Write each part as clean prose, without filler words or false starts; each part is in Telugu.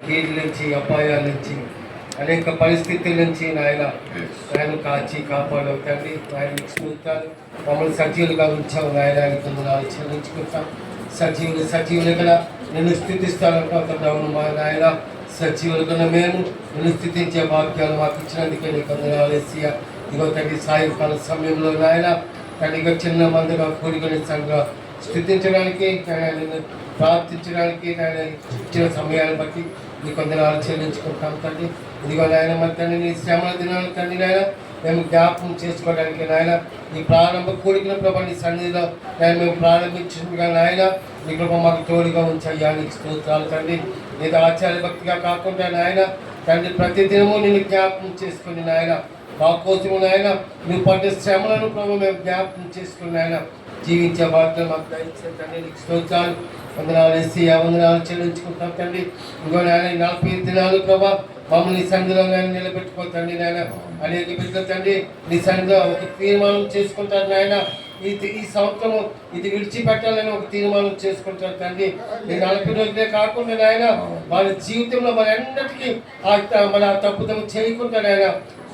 కీడు నుంచి, అపాయాల నుంచి, అనేక పరిస్థితుల నుంచి ఆయన కాచి కాపాడవు తండ్రి. ఆయన స్తోత్రాలు. మమ్మల్ని సజీవులుగా ఉంచావు నాయన, కొందరు చెల్లించుకుంటాం. సజీవులుగా నేను స్థితిస్తాను మా నాయన. సజీవులుగా మేము నేను స్థితించే వాక్యాలు మాకు ఇచ్చినందుకే నీకు వందనాలు యేసయ్యా. ఇదిగో తండ్రి సాయంకాల సమయంలో నాయన తండ్రిగా చిన్న మందిగా కూడుకుని సంఘంగా స్థుతించడానికి, నేను ప్రార్థించడానికి నేను ఇచ్చిన సమయాన్ని బట్టి నీకు వందనాలు చెల్లించుకుంటాం తండ్రి. ఇదిగో నాయన మరి తండ్రి నీ శ్రమల దినాలు తండ్రి నాయన మేము జ్ఞాపకం చేసుకోవడానికి నాయన ఈ ప్రారంభ కూడికల ప్రభా నీ సన్నిధిలో నేను మేము ప్రారంభించుగా నాయన నీ కృప మాకు తోడుగా ఉంచయ్యా. నీకు స్తోత్రాలు తండ్రి. నీకు ఆచార్య భక్తిగా కాకుండా నాయన తండ్రి ప్రతి దినము నేను జ్ఞాపకం చేసుకుని నాయన మా కోసము నాయన నువ్వు పడ్డ శ్రమలను ప్రభు మేము జ్ఞాపకం చేసుకుని నాయన జీవించే వాటిలో మాకు దయచేసి తండ్రి. నీకు స్తోత్రాలు. వందనాలు యేసయ్యా, వందనాలు చెల్లించుకుంటాం తండ్రి. ఇంకో నాయన 40 దినాలు ప్రభా మమ్మల్ని నీ సన్నిధిలో నాయన నిలబెట్టుకోతండి నాయన. అనేక బిడ్డలు తండ్రి నీ సన్నిధిలో ఒక తీర్మానం చేసుకుంటారు నాయన. ఈ సంవత్సరం ఇది విడిచిపెట్టాలని ఒక తీర్మానం చేసుకుంటారు తండ్రి. ఈ 40 రోజులే కాకుండా నాయన వాళ్ళ జీవితంలో మన అన్నిటికీ మన తప్పుదం చేయకుండా నాయన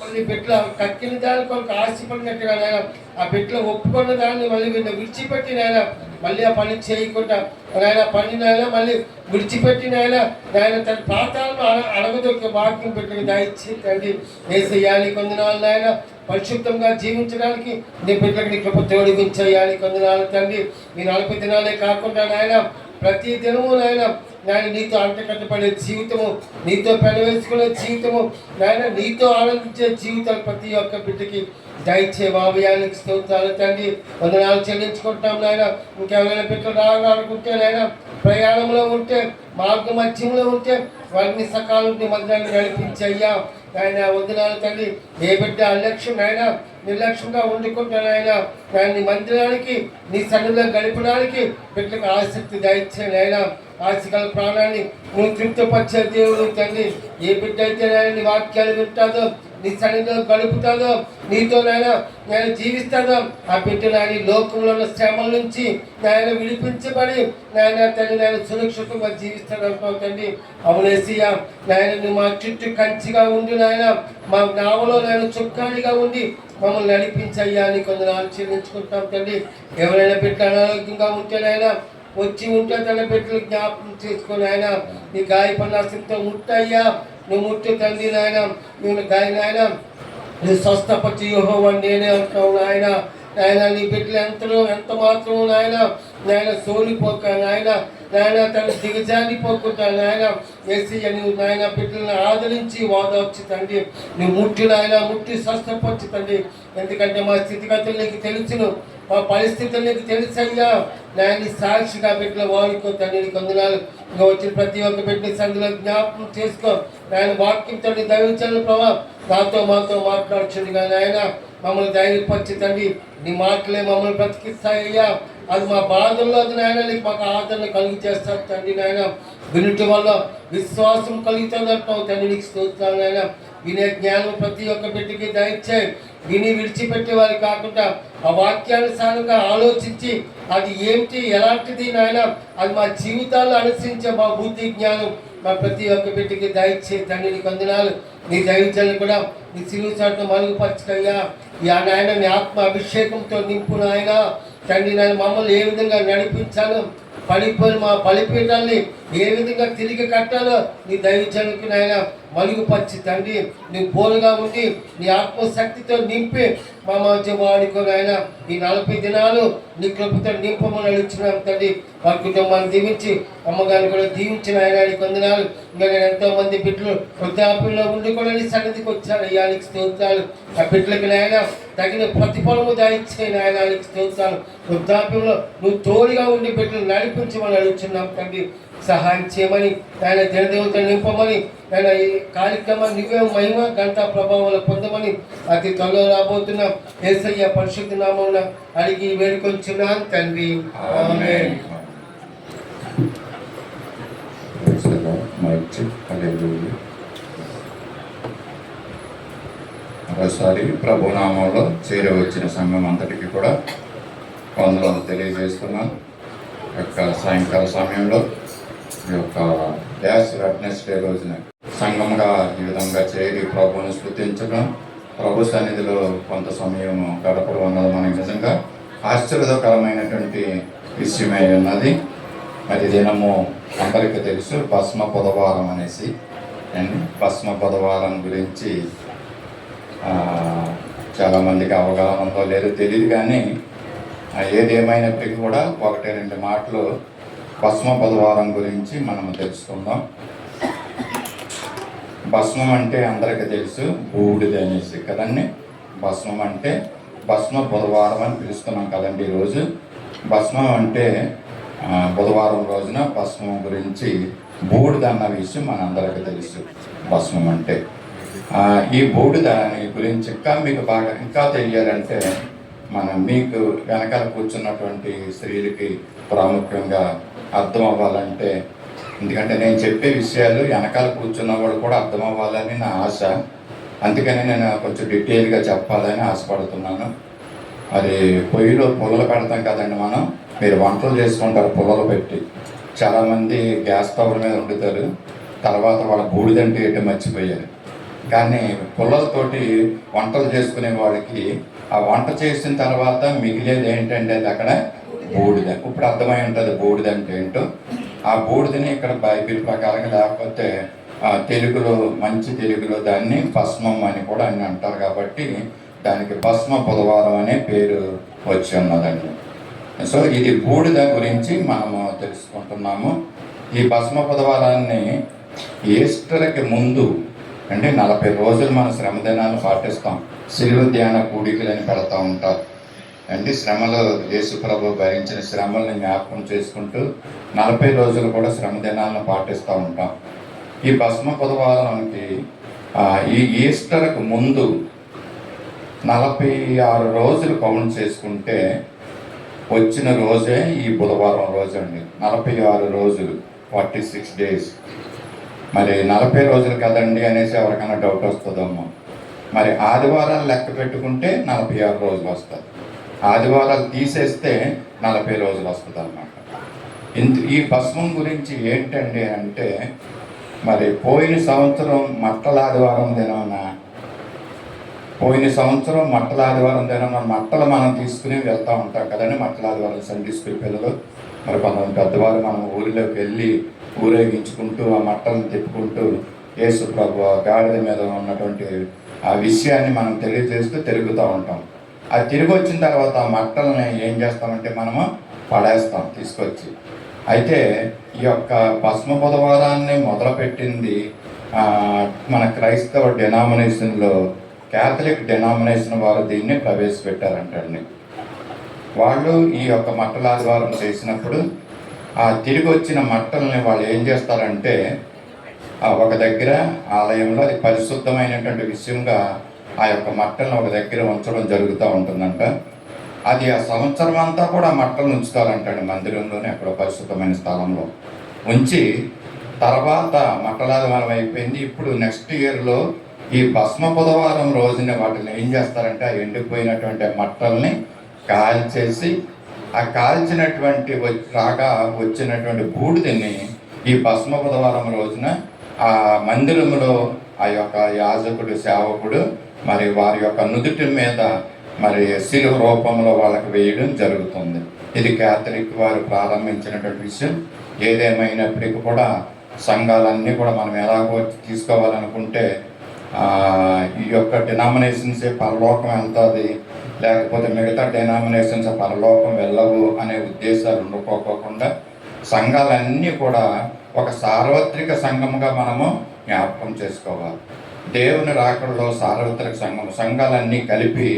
మళ్ళీ బిడ్డలు కక్కిన దాని కొరకు ఆశపడినట్టుగా నాయన ఆ బిడ్డలు ఒప్పుకున్న దాన్ని మళ్ళీ విడిచిపెట్టి నాయన మళ్ళీ ఆ పని చేయకుండా నాయన పని నాయన మళ్ళీ విడిచిపెట్టిన ఆయన తన పాతాలను అడగదొక్క వాక్యం పెట్టుకుని దయచి తండ్రి యేసయ్యా నీకు వందనాలు నాయన. పరిశుద్ధంగా జీవించడానికి నీ బిడ్డలకు నీ కృప తోడిగించయ్యా. నీకు వందనాలు తండ్రి. ఈ 40 దినాలే కాకుండా నాయన ప్రతి దినము నాయన నీతో అంటకట్టబడే జీవితము, నీతో పెనవేసుకునే జీవితము నాయన, నీతో ఆనందించే జీవితాలు ప్రతి ఒక్క బిడ్డకి దయచే బాబయానికి స్తోత్రాలు తండ్రి. వందనాలు చెల్లించుకుంటాం నాయన. ఇంకెవరైనా బిడ్డలు రావాలనుకుంటే నాయన ప్రయాణంలో ఉంటే మార్గ మధ్యంలో ఉంటే వారిని సకాలం మందిరాన్ని నడిపించయ్యా ఆయన. వందనాలు తండ్రి. ఏ బిడ్డ అలక్ష్యం నాయన నిర్లక్ష్యంగా వండుకుంటానైనా నీ మందిరానికి నీ సన్నిధిలో గడపడానికి బిడ్డలకు ఆసక్తి దయచే నాయన. ఆశగల ప్రాణాన్ని నువ్వు తృప్తిపరిచే దేవుడు తండ్రి. ఏ బిడ్డ అయితే నాయన నీ వాక్యాలు వింటాదో నీ సన్నిధిలో గడుపుతాదో నీతో నేను జీవిస్తాదో ఆ బిడ్డ నాయన లోకంలో ఉన్న శ్రమల నుంచి నాయన విడిపించబడి నాయన తండ్రి నేను సురక్షితంగా జీవిస్తాను అంటున్నావు తండ్రి. అవునేసియా నాయన నువ్వు మా చుట్టూ కంచిగా ఉండి నాయన మా నావలో నేను చుక్కానిగా ఉండి మమ్మల్ని నడిపించయ్యా. నీ కొందరు చెల్లించుకుంటాం తండ్రి. ఎవరైనా బిడ్డ అనారోగ్యంగా ఉంటేనైనా వచ్చి ఉంటే తన బిడ్డలు జ్ఞాపకం చేసుకొని ఆయన నీ గాయపడినతో ముట్టయ్యా. నువ్వు ముట్టు తండ్రి నాయన. నేను నాయన నువ్వు స్వస్థపచ్చి యెహోవా నేనే అంటున్నావు నాయన. నాయన నీ బిడ్డలు ఎంత మాత్రము నాయన సోలిపోక నాయన తన దిగజారిపోకుండా నాయన యేసయ్య నువ్వు నాయన బిడ్డలను ఆదరించి ఓదార్చి తండ్రి. నువ్వు ముట్టి నాయన ముట్టి స్వస్థపచ్చి తండ్రి. ఎందుకంటే మా స్థితిగతులు నీకు తెలుసును, మా పరిస్థితులు నీకు తెలుసయ్యా. నాయన సాక్షిగా బిడ్డలు వాడుకో తండ్రి. నీకు వందనాలు. ఇంకా వచ్చిన ప్రతి ఒక్క బిడ్డని సందులో జ్ఞాపకం చేసుకో నాయన. వాక్యంతో దైవించాలని ప్రభావ నాతో మాతో మాట్లాడుచుంది కానీ ఆయన మమ్మల్ని ధైర్యపరిచి తండ్రి. నీ మాటలే మమ్మల్ని బ్రతికిస్తాయ్యా. అది మా బాధల్లో అది నాయన నీకు మాకు ఆదరణ కలిగి చేస్తారు తండ్రి నాయన. వినుట వల్ల విశ్వాసం కలుగుతుంది అంటున్నావు తండ్రి. నీకు స్తోత్రాలు నాయన. వినే జ్ఞానం ప్రతి ఒక్క బిడ్డకి దయచేయి. విని విడిచిపెట్టే వారు కాకుండా ఆ వాక్యానుసారంగా ఆలోచించి అది ఏమిటి ఎలాంటిది నాయన అది మా జీవితాల్లో అనుసరించే మా బుద్ధి జ్ఞానం మా ప్రతి ఒక్క బిడ్డకి దయచేయి తండ్రి. నీకు వందనాలు. నీ దైవజనులు కూడా నీ సిలువ చాటును మరుగుపరచుకయ్యా. నాయన నీ ఆత్మ అభిషేకంతో నింపు నాయన తండ్రి. నాయన మమ్మల్ని ఏ విధంగా నడిపించాలో పడిపోయిన మా బలిపీఠాన్ని ఏ విధంగా తిరిగి కట్టాలో నీ దైవజనులకు నాయన మరుగుపరిచి తండ్రి. నీ బోలుగా ఉండి నీ ఆత్మశక్తితో నింపి మా మధ్య వాడుకో నాయన. ఈ 40 దినాలు నీ కృపతో నింపమని అడుగుతున్నాం తండ్రి. వారి కుటుంబాన్ని దీవించి అమ్మగారిని కూడా దీవించిన ఆయన. నీకు వందనాలు. ఇంకా నేను ఎంతో మంది బిడ్డలు వృద్ధాప్యంలో ఉండి కూడా నీ సన్నిధికి వచ్చాను అయ్యా. నీకు స్తోత్రాలు. ఆ బిడ్డలకి నాయన తగిన ప్రతిఫలము దాయిచ్చే నాయన. నీకు స్తోత్రాలు. వృద్ధాప్యంలో నువ్వు తోడుగా ఉండి బిడ్డలు నడిపించమని అడుగుతున్నాం తండ్రి. సహాయం చేయమని ఆయన జనదేవత నింపమని ఆయన ఈ కార్యక్రమాన్ని నువ్వే మహిమ గంట ప్రభావాలు పొందమని అతి త్వరలో రాబోతున్న యేసయ్య పరిశుద్ధ నామమున అడిగి వేడుకొంచున్నాను తండ్రి. ఆమేన్. మరోసారి ప్రభునామంలో చేరవచ్చిన సంఘం అంతటికి కూడా వందనాలు తెలియజేస్తున్నాను. యొక్క సాయంకాల సమయంలో ఈ యొక్క డ్యాష్ వెడ్నెస్డే రోజున సంఘంగా ఈ విధంగా చేరి ప్రభువును స్తుతించడం, ప్రభు సన్నిధిలో కొంత సమయం గడపడం అన్నది మనకి నిజంగా ఆశ్చర్యకరమైనటువంటి విషయమై ఉన్నది. మరి దినము అందరికీ తెలుసు భస్మ బుధవారం అనేసి. అండ్ భస్మ బుధవారం గురించి చాలామందికి అవగాహన ఉందో లేదో తెలియదు, కానీ ఏదేమైనప్పటికీ కూడా 1-2 మాటలు భస్మ బుధవారం గురించి మనం తెలుసుకుందాం. భస్మం అంటే అందరికీ తెలుసు బూడిద అనేసి కదండి. భస్మం అంటే భస్మ బుధవారం అని పిలుస్తున్నాం కదండి ఈరోజు. భస్మం అంటే బుధవారం రోజున భస్మం గురించి బూడిద అన్న విషయం మనందరికీ తెలుసు. భస్మం అంటే ఈ బూడిద గురించి మీకు ఇంకా తెలియాలంటే మీకు వెనకాల కూర్చున్నటువంటి స్త్రీలకి ప్రాముఖ్యంగా అర్థం అవ్వాలంటే, ఎందుకంటే నేను చెప్పే విషయాలు వెనకాల కూర్చున్న వాళ్ళు కూడా అర్థం అవ్వాలని నా ఆశ. అందుకని నేను కొంచెం డీటెయిల్గా చెప్పాలని ఆశపడుతున్నాను. అది పొయ్యిలో పుల్లలు పెడతాం కదండి మనం. మీరు వంటలు చేసుకుంటారు పుల్లలు పెట్టి. చాలామంది గ్యాస్ స్టవ్ మీద వండుతారు, తర్వాత వాళ్ళ బూడిదంటే ఏంటో మర్చిపోయారు. కానీ పుల్లలతోటి వంటలు చేసుకునే వాళ్ళకి ఆ వంట చేసిన తర్వాత మిగిలేది ఏంటంటే అది అక్కడ బూడిద. ఇప్పుడు అర్థమై ఉంటుంది బూడిద అంటే ఏంటో. ఆ బూడిదని ఇక్కడ బైబిల్ ప్రకారంగా, లేకపోతే తెలుగులో మంచి తెలుగులో దాన్ని భస్మం అని కూడా అని అంటారు. కాబట్టి దానికి భస్మ బుధవారం అనే పేరు వచ్చి ఉన్నదండి. సో ఇది బూడిద గురించి మనము తెలుసుకుంటున్నాము. ఈ భస్మ బుధవారాన్ని ఈస్టర్కి ముందు అంటే 40 రోజులు మన శ్రమ దినాలు పాటిస్తాం. శిలువ ధ్యాన కూడికలని పెడతా ఉంటారు అంటే శ్రమలో యేసు ప్రభు భరించిన శ్రమల్ని జ్ఞాపకం చేసుకుంటూ 40 రోజులు కూడా శ్రమ దినాలను పాటిస్తూ ఉంటాం. ఈ భస్మ బుధవారానికి ఈ ఈస్టర్కి ముందు 46 రోజులు కౌంట్ చేసుకుంటే వచ్చిన రోజే ఈ బుధవారం రోజు అండి. 46 రోజులు 46 days. మరి 40 రోజులు కదండి అనేసి ఎవరికైనా డౌట్ వస్తుందమ్మా. మరి ఆదివారాలు లెక్క పెట్టుకుంటే 46 రోజులు వస్తుంది. ఆదివారాలు తీసేస్తే 40 రోజులు వస్తుంది అన్నమాట. ఈ భస్మం గురించి ఏంటండి అంటే, మరి పోయిన సంవత్సరం మట్టల ఆదివారం దినాన మట్టలు మనం తీసుకుని వెళ్తూ ఉంటాం కదండి. మట్టల ఆదివారం సండే స్కూల్ పిల్లలు, మరి కొంతమంది పెద్దవారు మనం ఊరిలోకి వెళ్ళి ఊరేగించుకుంటూ ఆ మట్టలను తిప్పుకుంటూ యేసు ప్రభు గాడిద మీద ఉన్నటువంటి ఆ విషయాన్ని మనం తెలియజేస్తూ తిరుగుతూ ఉంటాం. అది తిరిగి వచ్చిన తర్వాత ఆ మట్టల్ని ఏం చేస్తామంటే మనము పడేస్తాం తీసుకొచ్చి. అయితే ఈ యొక్క భస్మ బుధవారాన్ని మొదలుపెట్టింది మన క్రైస్తవ డెనామినేషన్లో క్యాథలిక్ డెనామినేషన్ వారు దీన్ని ప్రవేశపెట్టారంటండి. వాళ్ళు ఈ యొక్క మట్టల ఆదివారం చేసినప్పుడు ఆ తిరిగి వచ్చిన మట్టల్ని వాళ్ళు ఏం చేస్తారంటే ఒక దగ్గర ఆలయంలో అది పరిశుద్ధమైనటువంటి విషయంగా ఆ యొక్క మట్టలను ఒక దగ్గర ఉంచడం జరుగుతూ ఉంటుందంట. అది ఆ సంవత్సరం అంతా కూడా మట్టలను ఉంచుతారంటండి మందిరంలోనే అక్కడ పరిశుద్ధమైన స్థలంలో ఉంచి, తర్వాత మట్టల ఆదివారం అయిపోయింది. ఇప్పుడు నెక్స్ట్ ఇయర్లో ఈ భస్మ బుధవారం రోజున వాటిని ఏం చేస్తారంటే ఆ ఎండిపోయినటువంటి మట్టల్ని కాల్చేసి ఆ కాల్చినటువంటి వచ్చినటువంటి బూడిదని ఈ భస్మ బుధవారం రోజున ఆ మందిరంలో ఆ యొక్క యాజకుడు సేవకుడు మరి వారి యొక్క నుదుటి మీద మరి శిలువ రూపంలో వాళ్ళకి వేయడం జరుగుతుంది. ఇది క్యాథలిక్ వారు ప్రారంభించినటువంటి విషయం. ఏదేమైనప్పటికీ కూడా సంఘాలన్నీ కూడా మనం ఎలాగో తీసుకోవాలనుకుంటే ఈ యొక్క డినామినేషన్సే పరలోకం వెళ్తుంది, లేకపోతే మిగతా డినామినేషన్స్ పరలోకం వెళ్ళవు అనే ఉద్దేశాలు ఉండుకోకుండా సంఘాలన్నీ కూడా ఒక సార్వత్రిక సంఘముగా మనము జ్ఞాపకం చేసుకోవాలి. దేవుని రాకడలో సార్వత్రిక సంఘాలన్నీ కలిపి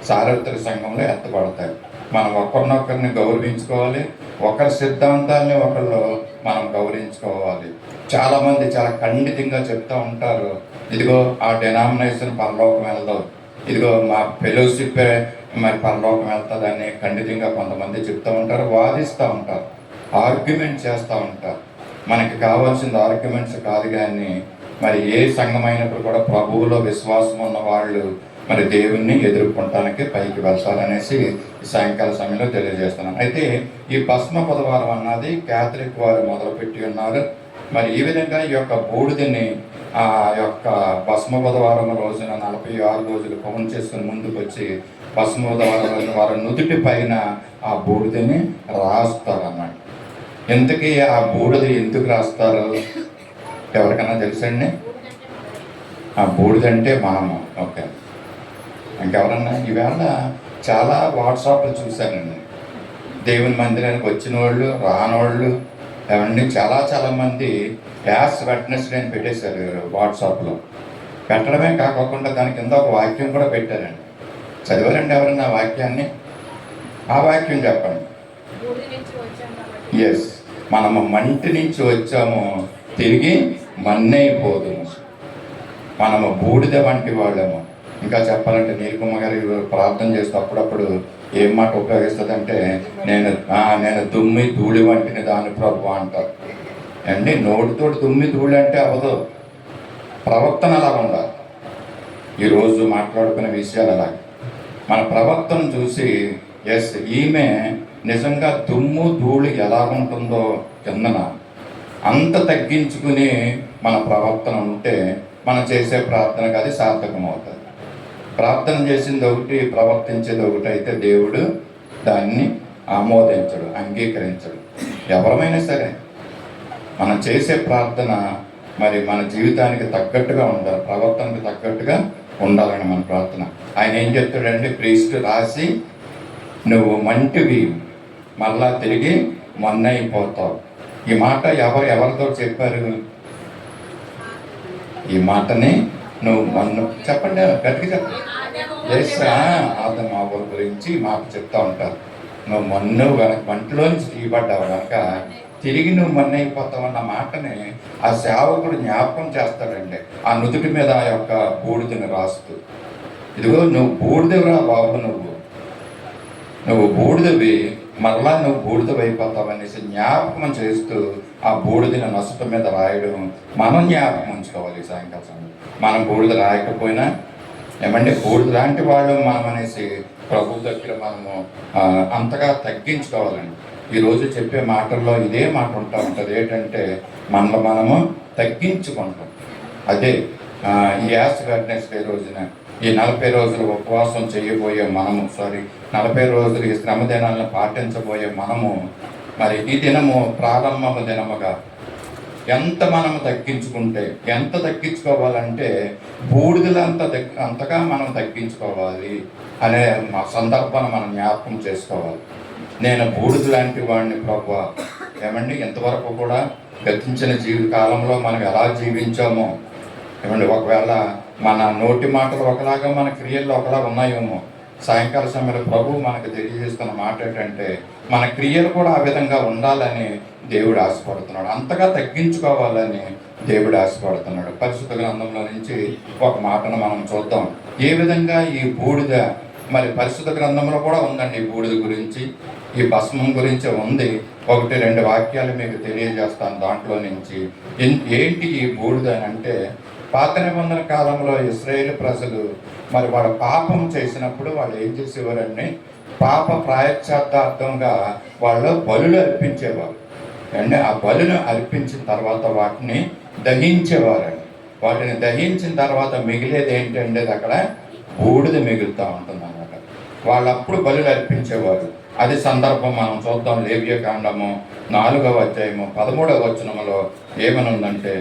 సార్వత్రిక సంఘంలో ఎత్తపడతాయి. మనం ఒకరినొకరిని గౌరవించుకోవాలి, ఒకరి సిద్ధాంతాలని ఒకళ్ళు మనం గౌరవించుకోవాలి. చాలామంది చాలా ఖండితంగా చెప్తూ ఉంటారు, ఇదిగో ఆ డెనామినేషన్ పరలోకం వెళ్దాం, ఇదిగో మా ఫెలోషిప్ మరి పరలోకం వెళ్తుందని ఖండితంగా కొంతమంది చెప్తూ ఉంటారు, వాదిస్తూ ఉంటారు, ఆర్గ్యుమెంట్ చేస్తూ ఉంటారు. మనకి కావాల్సింది ఆర్గ్యుమెంట్స్ కాదు, కానీ మరి ఏ సంఘమైనప్పుడు కూడా ప్రభువులో విశ్వాసం ఉన్న వాళ్ళు మరి దేవుణ్ణి ఎదుర్కొనటానికి పైకి వెళ్తారనేసి సాయంకాల సమయంలో తెలియజేస్తున్నాను. అయితే ఈ భస్మ బుధవారం అన్నది క్యాథలిక్ వారు మొదలుపెట్టి ఉన్నారు. మరి ఈ విధంగా ఈ యొక్క బూడిదని ఆ యొక్క భస్మ బుధవారం రోజున 46 రోజులు పవన్ చేసుకుని ముందుకు వచ్చి భస్మ బుధవారం రోజున వారి నుదుటి పైన ఆ బూడిదని రాస్తారన్నమాట. ఇంతకీ ఆ బూడిద ఎందుకు రాస్తారు ఎవరికైనా తెలుసండి? ఆ బూడిదంటే మనము. ఓకే, ఇంకెవరన్నా? ఈవేళ చాలా వాట్సాప్లు చూశానండి, దేవుని మందిరానికి వచ్చిన వాళ్ళు రానోళ్ళు ఏమండి చాలా మంది యాస్ వెట్నెస్ అని పెట్టేశారు వాట్సాప్లో. పెట్టడమే కాకుండా దాని కింద ఒక వాక్యం కూడా పెట్టారండి. చదివారండి ఎవరన్నా ఆ వాక్యాన్ని? ఆ వాక్యం చెప్పండి. ఎస్, మనము మంటి నుంచి వచ్చాము, తిరిగి మన్నైపోదుము. మనము బూడిద వంటి వాళ్ళము. ఇంకా చెప్పాలంటే నీలకుమ్మ గారి ప్రార్థన చేస్తూ అప్పుడప్పుడు ఏం మాట ఉపయోగిస్తుంది అంటే, నేను దుమ్మి ధూళి వంటిని దాని ప్రభు అంటారు అండి. నోటితోటి దుమ్మి ధూళి అంటే అవదు, ప్రవర్తన అలా ఉండాలి. ఈరోజు మాట్లాడుకునే విషయాలు అలాగే మన ప్రవర్తన చూసి ఎస్ ఈమె నిజంగా దుమ్ము ధూళి ఎలా ఉంటుందో కిందన అంత తగ్గించుకుని మన ప్రవర్తన ఉంటే మనం చేసే ప్రార్థనకు అది సార్థకం అవుతుంది. ప్రార్థన చేసింది ఒకటి, ప్రవర్తించేది ఒకటి అయితే దేవుడు దాన్ని ఆమోదించడు, అంగీకరించడు. ఎవరమైనా సరే మనం చేసే ప్రార్థన మరి మన జీవితానికి తగ్గట్టుగా ఉండాలి, ప్రవర్తనకు తగ్గట్టుగా ఉండాలని మన ప్రార్థన. ఆయన ఏం చెప్తాడంటే, ప్రీస్ట్ రాసి నువ్వు మంటివి మళ్ళా తిరిగి మన్నైపోతావు. ఈ మాట ఎవరితో చెప్పారు? ఈ మాటని నువ్వు చెప్పండి, గట్టిగా చెప్పండి. ఆదమ అవ్వల గురించి మాకు చెప్తా ఉంటారు. నువ్వు మంటలో నుంచి తీయబడ్డావు కనుక తిరిగి నువ్వు మన్నైపోతావు అన్న మాటని ఆ సేవకుడు జ్ఞాపకం చేస్తాడండి. ఆ నుదుటి మీద ఆ యొక్క బూడిదని రాస్తూ, ఇదిగో నువ్వు బూడిదవిరా బాబు, నువ్వు బూడిదవి, మరలా నువ్వు బూడిదవైపోతావు అనేసి జ్ఞాపకం చేస్తూ ఆ బూడిదని నసుట మీద రాయడం మనం జ్ఞాపకం ఉంచుకోవాలి. సాయంకాలం మనం బూడిద రాయకపోయినా ఏమంటే బూడిద లాంటి వాళ్ళు మనం అనేసి ప్రభు దగ్గర మనము అంతగా తగ్గించుకోవాలండి. ఈరోజు చెప్పే మాటల్లో ఇదే మాట ఉంటుంది, ఏంటంటే మనము తగ్గించుకుంటాం. అదే ఈ యాస్ వెడ్నెస్ డే రోజున ఈ 40 రోజులు ఉపవాసం చేయబోయే మనము, 40 రోజులు ఈ శ్రమ దినాలను పాటించబోయే మనము, మరి ఈ దినము ప్రారంభము దినముగా ఎంత మనము తగ్గించుకుంటే, ఎంత తగ్గించుకోవాలంటే అంతగా మనం తగ్గించుకోవాలి అనే సందర్భాన్ని మనం జ్ఞాపకం చేసుకోవాలి. నేను బూడిద లాంటి వాడిని ప్రభువా. ఏమండి, ఇంతవరకు కూడా గతించిన కాలంలో మనం ఎలా జీవించామో, ఏమండి, ఒకవేళ మన నోటి మాటలు ఒకలాగా మన క్రియల్లో ఒకలా ఉన్నాయేమో. సాయంకాల సమయంలో ప్రభు మనకు తెలియజేస్తున్న మాట ఏంటంటే, మన క్రియలు కూడా ఆ విధంగా ఉండాలని దేవుడు ఆశపడుతున్నాడు, అంతగా తగ్గించుకోవాలని దేవుడు ఆశపడుతున్నాడు. పరిశుద్ధ గ్రంథంలో నుంచి ఒక మాటను మనం చూద్దాం. ఏ విధంగా ఈ బూడిద, మరి పరిశుద్ధ గ్రంథంలో కూడా ఉందండి ఈ బూడిద గురించి, ఈ భస్మం గురించి ఉంది. 1-2 వాక్యాలు మీకు తెలియజేస్తాను దాంట్లో నుంచి. ఏంటి ఈ బూడిద అని అంటే, పాత నిబంధన కాలంలో ఇశ్రాయేలు ప్రజలు మరి వాళ్ళ పాపం చేసినప్పుడు వాళ్ళు ఏం చేసేవారండి, పాప ప్రాయశ్చిత్తార్థంగా వాళ్ళు బలులు అర్పించేవారు అండి. ఆ బలును అర్పించిన తర్వాత వాటిని దహించేవారండి. వాటిని దహించిన తర్వాత మిగిలేది ఏంటంటే అక్కడ బూడిద మిగులుతూ ఉంటుంది అన్నమాట. వాళ్ళు అప్పుడు బలులు అర్పించేవారు. అది సందర్భం మనం చూద్దాం. లేవ్యకాండము 4వ అధ్యాయము 13వ వచనములో ఏమని ఉందంటే,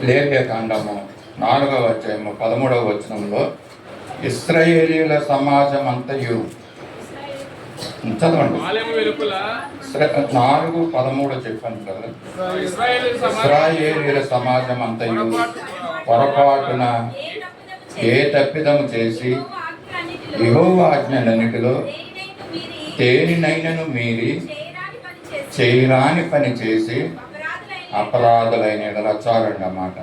లేవ్యకాండము 4వ అధ్యాయము 13వ వచనంలో, ఇశ్రాయేలీయుల సమాజం అంతయు, చదవండి, 4:13 చెప్పండి కదా. ఇశ్రాయేలీయుల సమాజం అంతయు పొరపాటున ఏ తప్పిదము చేసి యెహోవా ఆజ్ఞలన్నిటిలో దేనినైనను మీరి చేయరాని పని చేసి అపరాధులైన ఎడల చాలండి అన్నమాట.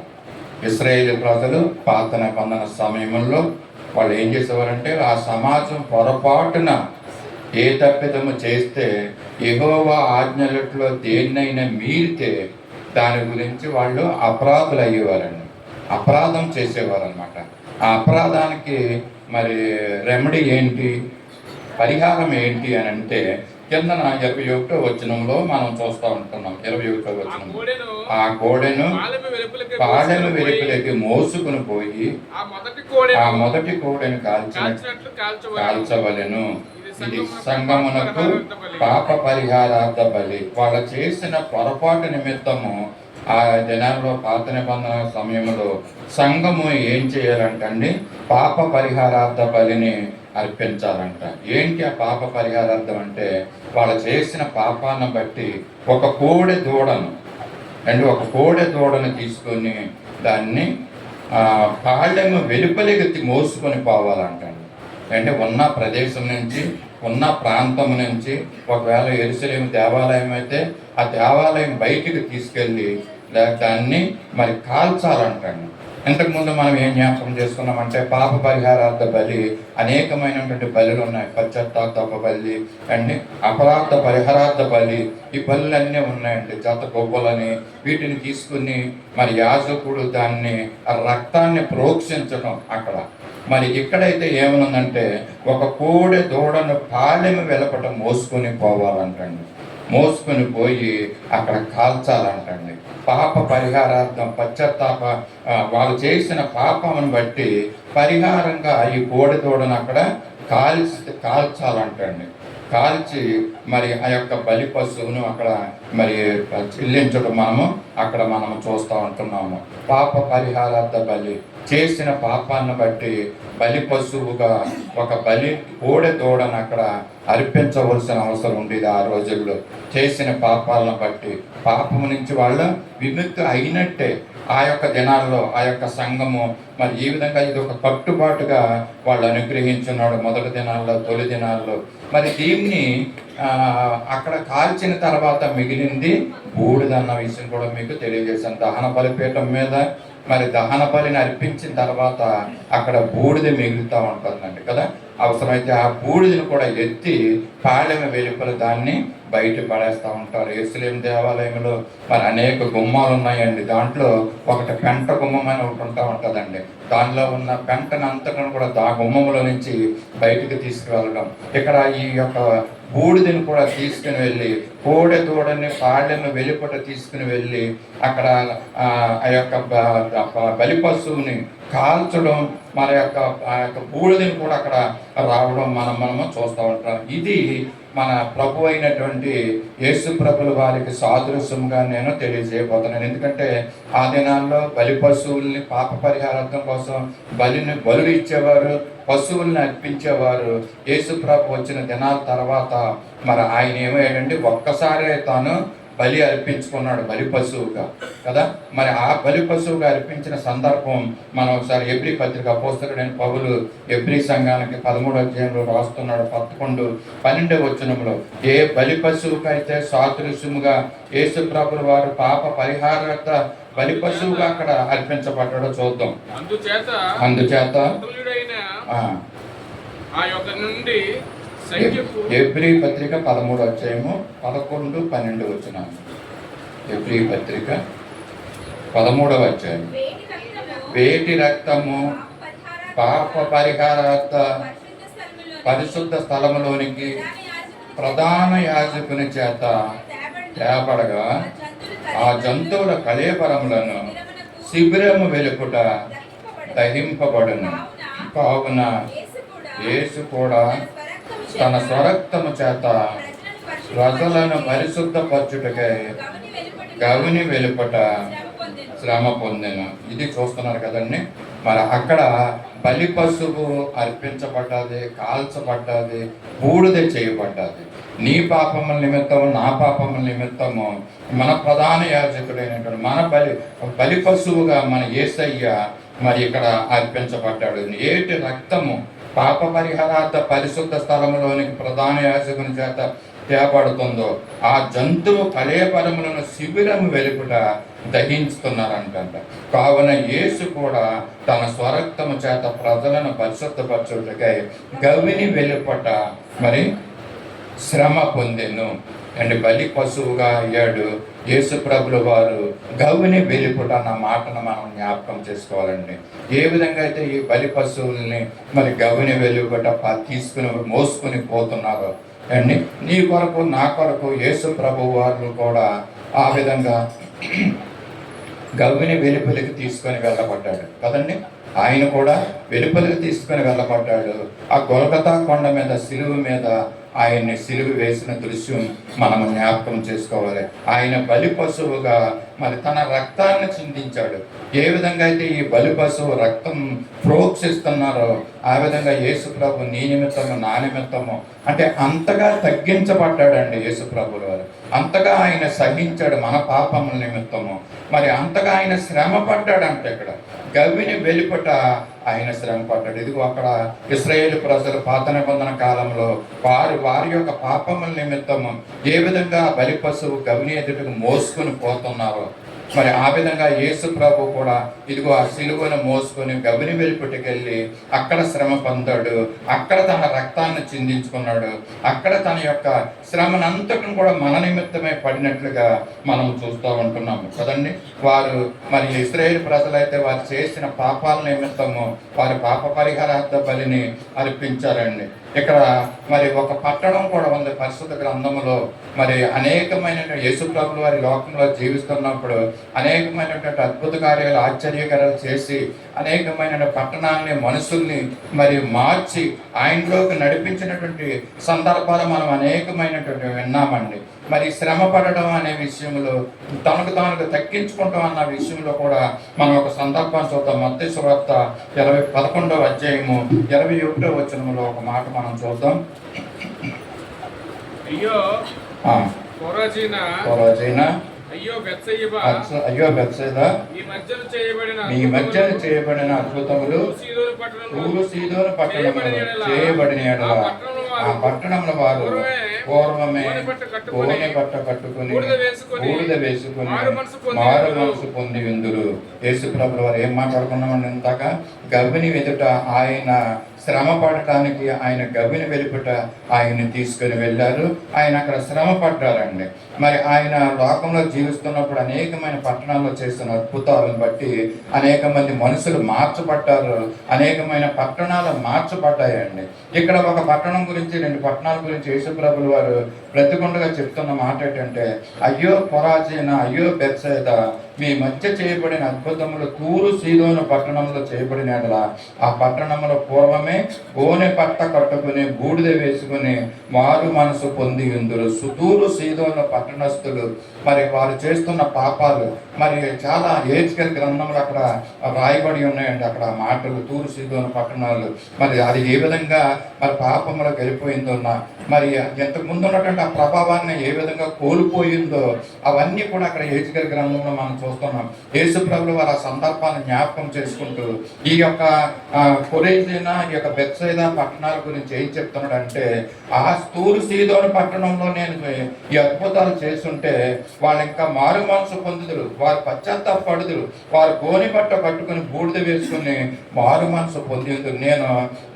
ఇశ్రాయేలు ప్రజలు పాత నిబంధన సమయంలో వాళ్ళు ఏం చేసేవారంటే, ఆ సమాజం పొరపాటున ఏ తప్పిదము చేస్తే యెహోవా ఆజ్ఞలట్లో దేన్నైనా మీరితే దాని గురించి వాళ్ళు అపరాధులు అయ్యేవారండి, అపరాధం చేసేవారు అనమాట. ఆ అపరాధానికి మరి రెమెడీ ఏంటి, పరిహారం ఏంటి అని అంటే, కిందన 21వ వచనంలో మనం చూస్తూ ఉంటున్నాం. 21వ ఆ వచనం, కోడెను ఆ కోడెను పాలెము వెలుపలికి పాడెను మోసుకొని పోయి, వెలుపలికి మోసుకుని పోయి ఆ మొదటి కోడెను ఆ మొదటి కోడెను కాల్చినట్లు కాల్చవలెను. ఇది ఇది సంగమునకు పాప పరిహారార్థ బలి. వాళ్ళు చేసిన పొరపాటు నిమిత్తము ఆ దినాల్లో పాత నిబంధన సమయంలో సంఘము ఏం చేయాలంటండి, పాప పరిహారార్థ బలిని అర్పించాలంట. ఏంటి ఆ పాప పరిహారార్థం అంటే, వాళ్ళు చేసిన పాపాన్ని బట్టి ఒక కోడె దూడను ఒక కోడె దూడను తీసుకొని దాన్ని పాళ్ళెము వెలుపలికి మోసుకొని పోవాలంటండి. అంటే ఉన్న ప్రదేశం నుంచి, ఉన్న ప్రాంతం నుంచి, ఒకవేళ యెరూషలేము దేవాలయం అయితే ఆ దేవాలయం బయటికి తీసుకెళ్ళి దాన్ని మరి కాల్చాలంటండి. ఇంతకుముందు మనం ఏం జ్ఞాపకం చేసుకున్నామంటే, పాప పరిహారార్థ బలి అనేకమైనటువంటి బలులు ఉన్నాయి. పశ్చాత్తాప బలి అండి, అపరాధ పరిహారార్థ బలి, ఈ బలులన్నీ ఉన్నాయండి. జత గొవ్వలని వీటిని తీసుకుని మరి యాజకుడు దాన్ని ఆ రక్తాన్ని ప్రోక్షించడం అక్కడ. మరి ఇక్కడైతే ఏమనుందంటే, ఒక కోడె దూడను పాలెము వెలపట మోసుకొని పోవాలంటండి. మోసుకొని పోయి అక్కడ కాల్చాలంటండి. పాప పరిహారార్థం, పశ్చాత్తాప వాళ్ళు చేసిన పాపమును బట్టి పరిహారంగా ఈ కోడె దూడను అక్కడ కాల్చాలంటండి. కాల్చి మరి ఆ యొక్క బలి పశువును అక్కడ మరి చెల్లించడం మనము చూస్తూ ఉంటున్నాము. పాప పరిహారార్థ బలి, చేసిన పాపాన్ని బట్టి బలి పశువుగా ఒక కోడె దూడను అక్కడ అర్పించవలసిన అవసరం ఉండేది ఆ రోజుల్లో. చేసిన పాపాలను బట్టి పాపము నుంచి వాళ్ళు విముక్తి అయినట్టే ఆ యొక్క దినాల్లో ఆ యొక్క సంఘము మరి ఈ విధంగా ఇది ఒక కట్టుబాటుగా వాళ్ళు అనుగ్రహించున్నాడు మొదటి దినాల్లో, తొలి దినాల్లో. మరి దీన్ని అక్కడ కాల్చిన తర్వాత మిగిలింది బూడిదన్న విషయం కూడా మీకు తెలియజేశాను. దహన బలిపీఠం మీద మరి దహన బలిని అర్పించిన తర్వాత అక్కడ బూడిద మిగులుతూ ఉంటుందండి కదా. అవసరమైతే ఆ బూడిదని కూడా ఎత్తి పాళెము వెలుపల దాన్ని బయట పడేస్తూ ఉంటారు. యెరూషలేము దేవాలయంలో మరి అనేక గుమ్మాలు ఉన్నాయండి. దాంట్లో ఒకటి పెంట గుమ్మం అని ఒకటి ఉంటుందండి. దానిలో ఉన్న పెంటనంతటను కూడా గుమ్మములో నుంచి బయటికి తీసుకువెళ్ళడం. ఇక్కడ ఈ యొక్క బూడిదని కూడా తీసుకుని వెళ్ళి కోడె దూడని పాళ్ళెము వెలుపట తీసుకుని వెళ్ళి అక్కడ ఆ యొక్క బలి పశువుని కాల్చడం, మరి ఆ యొక్క బూడిదని కూడా అక్కడ రావడం మనము చూస్తూ ఉంటాం. ఇది మన ప్రభు అయినటువంటి యేసు ప్రభుల వారికి సాదృశ్యంగా నేను తెలియజేయబోతున్నాను. ఎందుకంటే ఆ దినాల్లో బలి పశువుల్ని పాప పరిహారార్థం కోసం బలులు ఇచ్చేవారు, పశువుల్ని అర్పించేవారు. యేసు ప్రభు వచ్చిన దినాల తర్వాత మరి ఆయన ఏమయ్యాడంటే ఒక్కసారే తాను బలి అర్పించుకున్నాడు, బలి పశువుగా కదా. మరి ఆ బలి పశువుగా అర్పించిన సందర్భం మనం ఒకసారి ఎబ్రీ పత్రిక అపోస్తలుడైన పౌలు ఎబ్రీ సంఘానికి 13వ అధ్యాయంలో రాస్తున్నాడు. 11-12 వచనంలో, ఏ బలి పశువుకి అయితే సాదృశ్యముగా యేసు ప్రభుల వారు పాప పరిహారార్థ బలి పశువుగా అక్కడ అర్పించబడ్డాడో చూద్దాం. అందుచేత ఎబ్రీ పత్రిక 13వ అధ్యాయము 11-12 వచనాలు. ఎబ్రీ పత్రిక 13వ అధ్యాయం, వేటి రక్తము పాప పరిహారార్థ పరిశుద్ధ స్థలములోనికి ప్రధాన యాజకుని చేత తేబడగా ఆ జంతువుల కళేబరములను శిబిరము వెలుపుట దహింపబడును. కావున యేసు కూడా తన స్వరక్తము చేత ప్రజలను పరిశుద్ధపరచుటకై గవిని వెలుపట శ్రమ పొందెను. ఇది చూస్తున్నారు కదండి. మరి అక్కడ బలి పశువు అర్పించబడ్డది, కాల్చబడ్డది, బూడిద చేయబడ్డది. నీ పాపముల నిమిత్తము, నా పాపముల నిమిత్తము మన ప్రధాన యాజకుడైనటువంటి మన బలి పశువుగా మన యేసయ్య మరి ఇక్కడ అర్పించబడ్డాడు. ఏటి రక్తము పాప పరిహారార్థ పరిశుద్ధ స్థలములోనికి ప్రధాన యాజకుని చేత తేపడుతుందో ఆ జంతువు కళేబరములను శిబిరము వెలుపుట దహించుతున్నారంట. కావున యేసు కూడా తన స్వరక్తము చేత ప్రజలను పరిశుద్ధపరచుటకై గవిని వెలుపట మరి శ్రమ పొందెను. అండ్ బలి పశువుగా అయ్యాడు యేసు ప్రభుల వారు. గవిని వెలుపుట అన్న మాటను మనం జ్ఞాపకం చేసుకోవాలండి. ఏ విధంగా అయితే ఈ బలి పశువుల్ని మరి గవిని వెలుపుట తీసుకుని మోసుకుని పోతున్నారో అండి నీ కొరకు నా కొరకు యేసు ప్రభు వారు కూడా ఆ విధంగా గవ్విని వెలుపలికి తీసుకొని వెళ్ళబడ్డాడు కదండి. ఆయన కూడా వెలుపలికి తీసుకొని వెళ్ళబడ్డాడు. ఆ గొల్గతా కొండ మీద సిలువ మీద ఆయన్ని సిలువ వేసిన దృశ్యం మనం జ్ఞాపకం చేసుకోవాలి. ఆయన బలి పశువుగా మరి తన రక్తాన్ని చిందించాడు. ఏ విధంగా అయితే ఈ బలి పశువు రక్తం ప్రోక్షిస్తున్నారో ఆ విధంగా యేసు ప్రభు నీ నిమిత్తము నా నిమిత్తము అంటే అంతగా తగ్గించబడ్డాడండి యేసు ప్రభుల వారు. అంతగా ఆయన సహించాడు మన పాపముల నిమిత్తము. మరి అంతగా ఆయన శ్రమ పడ్డాడంటే ఇక్కడ గవ్విని వెలుపట ఆయన శ్రమ పడ్డాడు. ఇదిగో అక్కడ ఇశ్రాయేలు ప్రజలు పాత నిబంధన కాలంలో వారి యొక్క పాపముల నిమిత్తము ఏ విధంగా బలి పశువు గవిని ఎదుటకు మోసుకొని పోతున్నారో మరి ఆ విధంగా యేసు ప్రభు కూడా ఇదిగో ఆ సిలువను మోసుకొని గవిని వెలుపటికెళ్ళి అక్కడ శ్రమ పొందాడు. అక్కడ తన రక్తాన్ని చిందించుకున్నాడు. అక్కడ తన యొక్క శ్రమనంతటిని కూడా మన నిమిత్తమే పడినట్లుగా మనం చూస్తూ ఉంటున్నాము కదండి. వారు మరి ఇశ్రాయేలు ప్రజలైతే వారు చేసిన పాపాల నిమిత్తము వారి పాప పరిహారార్థ బలిని అర్పించారండి. ఇక్కడ మరి ఒక పట్టణం కూడా ఉంది పరిశుద్ధ గ్రంథములో. మరి అనేకమైన యేసు ప్రభులు వారి లోకంలో జీవిస్తున్నప్పుడు అనేకమైనటువంటి అద్భుత కార్యాలు ఆశ్చర్యకరాలు చేసి అనేకమైన పట్టణాలని మనుషుల్ని మరి మార్చి ఆయనలోకి నడిపించినటువంటి సందర్భాలు మనం అనేకమైనటువంటి విన్నామండి. మరి శ్రమ పడడం అనే విషయంలో తనకు తగ్గించుకుంటాం అన్న విషయంలో కూడా మనం ఒక సందర్భాన్ని చూద్దాం. మత్తయి సువార్త 11వ అధ్యాయము 21వ వచనంలో ఒక మాట మనం చూద్దాం. అయ్యో కొరాజీనా అయ్యో బెత్సయిదా మీ మధ్యన చేయబడిన అద్భుతములు తూరు సీదోను పట్టణంలో చేయబడిన యెడల ఆ పట్టణంలో వారు పూర్వమే గోనె బట్ట కట్టుకుని బూడిద వేసుకుని మారు మనసు పొంది విందురు. యేసు ప్రభుల వారు ఏం మాట్లాడుకున్నామండి ఇందాక గవ్విని ఎదుట ఆయన శ్రమ పడటానికి ఆయన గవ్విని వెలుపట ఆయన్ని తీసుకుని వెళ్ళారు. ఆయన అక్కడ శ్రమ పడ్డారండి. మరి ఆయన లోకంలో జీవిస్తున్నప్పుడు అనేకమైన పట్టణాల్లో చేస్తున్న అద్భుతాలను బట్టి అనేక మంది మనుషులు మార్చబడ్డారు. అనేకమైన పట్టణాలు మార్చబడ్డాయండి. ఇక్కడ ఒక పట్టణం గురించి 2 పట్టణాల గురించి యేసు ప్రభుల వారు ప్రతిగుండగా చెప్తున్న మాట ఏంటంటే అయ్యో కొరాజీనా అయ్యో బెత్సయిదా మీ మధ్య చేయబడిన అద్భుతములు తూరు సీదోను పట్టణంలో చేయబడిన ఆ పట్టణంలో పూర్వమే గోనె పట్ట కట్టుకుని బూడిద వేసుకుని మారు మనసు పొంది ఉందురు. తూరు సీదోను పట్టణస్థులు మరి వారు చేస్తున్న పాపాలు మరి చాలా ఏజ్కల్ గ్రంథంలో అక్కడ రాయబడి ఉన్నాయండి. అక్కడ మాటలు తూరు సీదోను పట్టణాలు మరి అది ఏ విధంగా మరి పాపంలో వెళ్ళిపోయిందో మరి ఇంతకు ముందు ఉన్నటువంటి ఆ ప్రభావాన్ని ఏ విధంగా కోల్పోయిందో అవన్నీ కూడా అక్కడ ఏజ్కల్ గ్రంథంలో మనం చూస్తున్నాం. యేసు ప్రభులు వారు ఆ సందర్భాన్ని జ్ఞాపకం చేసుకుంటూ ఈ యొక్క కొరైజీనా ఈ యొక్క బెత్సయిదా పట్టణాల గురించి ఏం చెప్తున్నాడు అంటే ఆ తూరు సీదోను పట్టణంలో నేను ఈ అద్భుతాలు చేస్తుంటే వాళ్ళు ఇంకా మారు మనసు పొందుదురు, వారు పశ్చాత్తాపడుదురు, వారు గోనె బట్ట కట్టుకుని బూడిద వేసుకుని మారు మనసు పొందుదురు.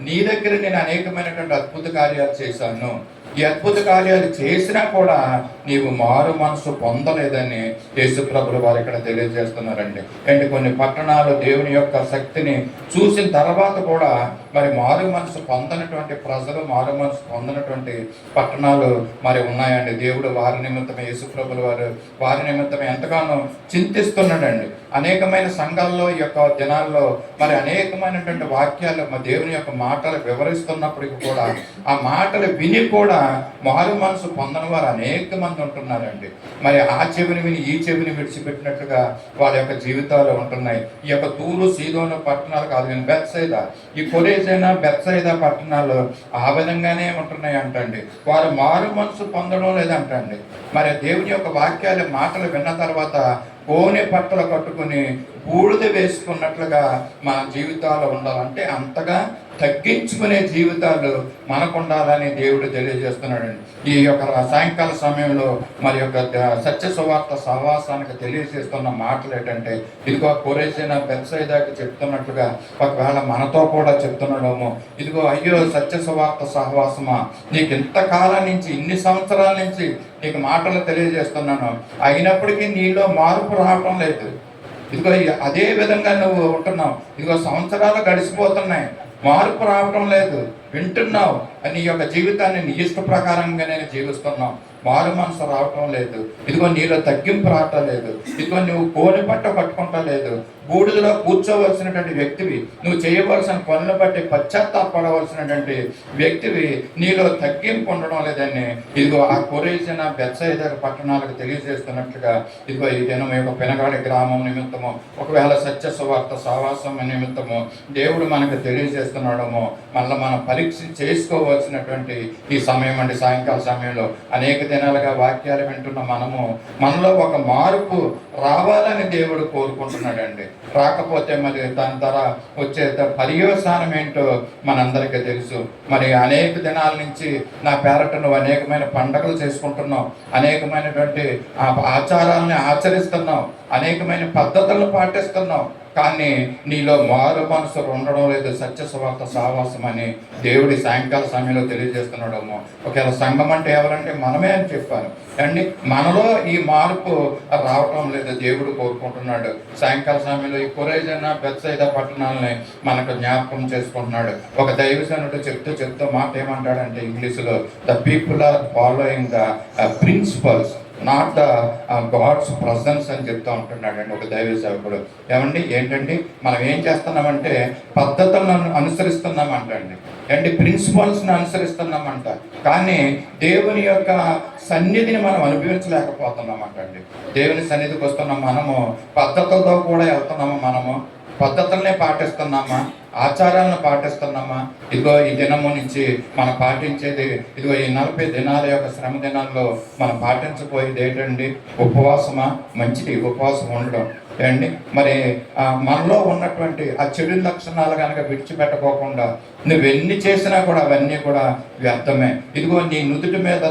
నీ దగ్గర నేను అనేకమైనటువంటి అద్భుత కార్యాలు చేశాను. ఈ అద్భుత కార్యాలు చేసినా కూడా నీవు మారు మనసు పొందలేదని యేసు ప్రభులు వారు ఇక్కడ తెలియజేస్తున్నారండి. అంటే కొన్ని పట్టణాలు దేవుని యొక్క శక్తిని చూసిన తర్వాత కూడా మరి మారు మనసు పొందనటువంటి ప్రజలు మారు మనసు పొందనటువంటి పట్టణాలు మరి ఉన్నాయండి. దేవుడు వారి నిమిత్తమే యేసు ప్రభులు వారి నిమిత్తమే ఎంతగానో చింతిస్తున్నాడండి. అనేకమైన సంఘాల్లో ఈ యొక్క దినాల్లో మరి అనేకమైనటువంటి వాక్యాలు మా దేవుని యొక్క మాటలు వివరిస్తున్నప్పటికీ కూడా ఆ మాటలు విని కూడా మారు మనసు పొందని వారు అనేక మంది ఉంటున్నారండి. మరి ఆ చెవిని విని ఈ చెవిని విడిచిపెట్టినట్లుగా వాళ్ళ యొక్క జీవితాలు ఉంటున్నాయి. ఈ యొక్క తూరు సీదోను పట్టణాలు కాదు కానీ బెత్సయిదా ఈ కొరైజీనా బెత్సయిదా పట్టణాలు ఆ విధంగానే ఉంటున్నాయి అంటండి. వారు మారు మనసు పొందడం లేదంటండి. మరి దేవుని యొక్క వాక్యాలు మాటలు విన్న తర్వాత గోనె పట్టలు కట్టుకుని బూడిద వేసుకున్నట్లుగా మన జీవితాలు ఉండాలంటే అంతగా తగ్గించుకునే జీవితాలు మనకు ఉండాలని దేవుడు తెలియజేస్తున్నాడండి. ఈ యొక్క సాయంకాల సమయంలో మరి యొక్క సత్య సువార్త సహవాసానికి తెలియజేస్తున్న మాటలు ఏంటంటే ఇదిగో కొరైజీనా బెత్సయిదాకి చెప్తున్నట్లుగా ఒకవేళ మనతో కూడా చెప్తున్నాడేమో. ఇదిగో అయ్యో సత్య సువార్త సహవాసమా, నీకు ఇంతకాలం నుంచి ఇన్ని సంవత్సరాల నుంచి నీకు మాటలు తెలియజేస్తున్నాను, అయినప్పటికీ నీలో మార్పు రావటం లేదు. ఇదిగో అదే విధంగా నువ్వు ఉంటున్నావు. ఇదిగో సంవత్సరాలు గడిచిపోతున్నాయి, మార్పు రావటం లేదు. వింటున్నావు, నీ యొక్క జీవితాన్ని నీ ఇష్ట ప్రకారంగానే జీవిస్తున్నావు, మారు మనసు రావటం లేదు, ఇదిగో నీలో తగ్గింపు రావటం లేదు, ఇదిగో నువ్వు కోని పట్ట కట్టుకుంటా లేదు, బూడిదలో కూర్చోవలసినటువంటి వ్యక్తివి, నువ్వు చేయవలసిన పనులు బట్టి పశ్చాత్తాపడవలసినటువంటి వ్యక్తివి, నీలో తగ్గింపు ఉండడం లేదని ఇదిగో ఆ కొరేసిన బెత్సయిదా పట్టణాలకు తెలియజేస్తున్నట్లుగా ఇదిగో ఈ దినం యొక్క పెనగాడి గ్రామం నిమిత్తము, ఒకవేళ సత్య సువార్త సావాసం నిమిత్తము దేవుడు మనకు తెలియజేస్తున్నాడము, మళ్ళీ మనం పరీక్ష చేసుకోవాల్సినటువంటి ఈ సమయం అండి. సాయంకాల సమయంలో అనేక దినాలుగా వాక్యాలు వింటున్న మనలో ఒక మార్పు రావాలని దేవుడు కోరుకుంటున్నాడండి. రాకపోతే మరి దాని ద్వారా వచ్చే పర్యవసానం ఏంటో మనందరికీ తెలుసు. మరి అనేక దినాల నుంచి నా పేరట నువ్వు అనేకమైన పండుగలు చేసుకుంటున్నావు, అనేకమైనటువంటి ఆచారాలని ఆచరిస్తున్నావు, అనేకమైన పద్ధతులను పాటిస్తున్నావు, కానీ నీలో మారు మనసు ఉండడం లేదు. సత్య సువార్త సావాసం అని దేవుడి సాయంకాల సమయంలో తెలియజేస్తున్నాడేమో. ఒకవేళ సంఘం అంటే ఎవరంటే మనమే అని చెప్పాను అండి. మనలో ఈ మార్పు రావటం లేదు, దేవుడు కోరుకుంటున్నాడు. సాయంకాల సమయంలో ఈ కొరేజన బెత్సయిదా పట్టణాలని మనకు జ్ఞాపకం చేసుకుంటున్నాడు. ఒక దైవజనుడు చెప్తూ మాట ఏమంటాడంటే ఇంగ్లీష్లో, the people are following the principles not the god's presence అని చెప్తూ ఉంటున్నాడండి ఒక దైవ సేవకుడు. ఏంటండి మనం ఏం చేస్తున్నామంటే పద్ధతులను అనుసరిస్తున్నామంటండి అండి, ప్రిన్సిపల్స్ని అనుసరిస్తున్నామంట, కానీ దేవుని యొక్క సన్నిధిని మనం అనుభవించలేకపోతున్నామంటండి. దేవుని సన్నిధికి వస్తున్నాం మనము, పద్ధతులతో కూడా వెళ్తున్నాము, మనము పద్ధతులనే పాటిస్తున్నామా, ఆచారాలను పాటిస్తున్నామా? ఇదిగో ఈ దినము నుంచి మనం పాటించేది, ఇదిగో ఈ 40 దినాల యొక్క శ్రమ దినాల్లో మనం పాటించబోయేది ఏంటండి? ఉపవాసమా? మంచిది ఉపవాసం ఉండడం అండి. మరి మనలో ఉన్నటువంటి ఆ చెడు లక్షణాలు కనుక విడిచిపెట్టుకోకుండా నువ్వెన్ని చేసినా కూడా అవన్నీ కూడా వ్యర్థమే. ఇదిగో నీ నుదుటి మీద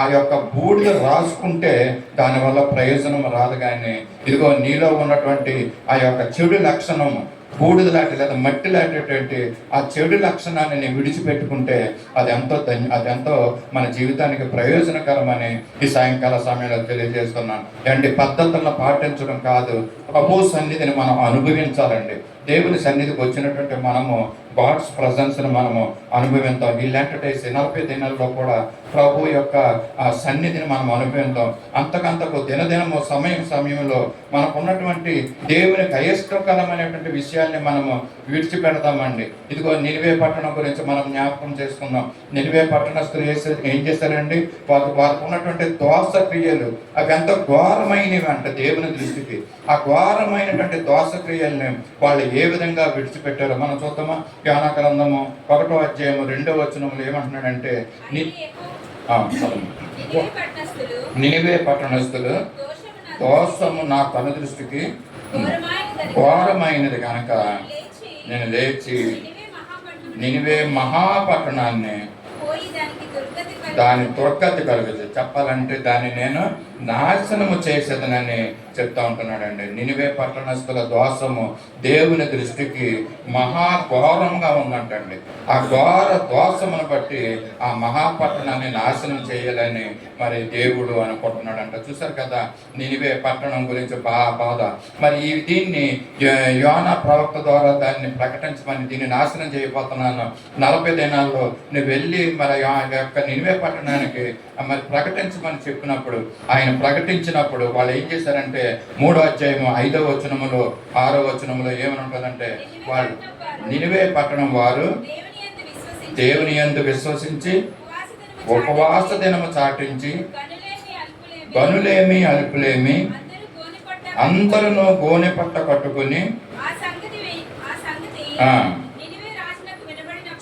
ఆ యొక్క బూడిద రాసుకుంటే దానివల్ల ప్రయోజనం రాదు, కానీ ఇదిగో నీలో ఉన్నటువంటి ఆ యొక్క చెడు లక్షణము, బూడిద లాంటి లేదా మట్టి లాంటిటువంటి ఆ చెడు లక్షణాన్ని నేను విడిచిపెట్టుకుంటే అదెంతో మన జీవితానికి ప్రయోజనకరమని ఈ సాయంకాల సమయంలో తెలియజేస్తున్నాను. అంటే పద్ధతులను పాటించడం కాదు, ప్రభు సన్నిధిని మనం అనుభవించాలండి. దేవుని సన్నిధికి వచ్చినటువంటి మనము గాడ్స్ ప్రజెన్స్ని మనము అనుభవిస్తాం. ఇలాంటి 40 దినాల్లో కూడా ప్రభు యొక్క సన్నిధిని మనం అనుభవిస్తాం. అంతకంతకు దినదినము సమయంలో మనకు ఉన్నటువంటి దేవునికి అయిష్టకరమైనటువంటి విషయాల్ని మనము విడిచిపెడతామండి. ఇదిగో నినివే పట్టణం గురించి మనం జ్ఞాపకం చేసుకుందాం. నినివే పట్టణస్తులు ఏం చేశారండి? వారికి ఉన్నటువంటి దోష క్రియలు అవి ఎంతో ఘోరమైనవి అంట దేవుని దృష్టికి. ఆ ఘోరమైనటువంటి దోష క్రియల్ని వాళ్ళు ఏ విధంగా విడిచిపెట్టారో మనం చూద్దామా? యోనా గ్రంథము 1వ అధ్యాయము 2వ వచనములు ఏమంటున్నాడంటే, నినివే పట్టణస్తులు దోషము నా కను దృష్టికి ఘోరమైనది కనుక నేను లేచి నినివే మహాపట్టణాన్ని దాని దుర్గతి కలుగుతుంది, చెప్పాలంటే దాన్ని నేను నాశనము చేసేదనని చెప్తా ఉంటున్నాడండి. నినివే పట్టణస్తుల దోషము దేవుని దృష్టికి మహాఘోరంగా ఉందంటండి. ఆ ఘోర దోషమును బట్టి ఆ మహాపట్టణాన్ని నాశనం చేయాలని మరి దేవుడు అనుకుంటున్నాడంట. చూసారు కదా నినివే పట్టణం గురించి బాధ. మరి దీన్ని యోనా ప్రవక్త ద్వారా దాన్ని ప్రకటించమని, దీన్ని నాశనం చేయబోతున్నాను 40 దినాల్లో నువ్వు వెళ్ళి మరి ఆ యొక్క నినివే పట్టణానికి మరి ప్రకటించమని చెప్పినప్పుడు, ఆయన ప్రకటించినప్పుడు వాళ్ళు ఏం చేశారంటే 3వ అధ్యాయము 5వ వచనములో 6వ వచనములో ఏమని ఉంటుందంటే, వాళ్ళు నినివే పట్టణం వారు దేవుని యందు విశ్వసించి ఉపవాస దినము చాటించి గనులేమి అలుపులేమి అందరూ గోనె పట్ట కట్టుకుని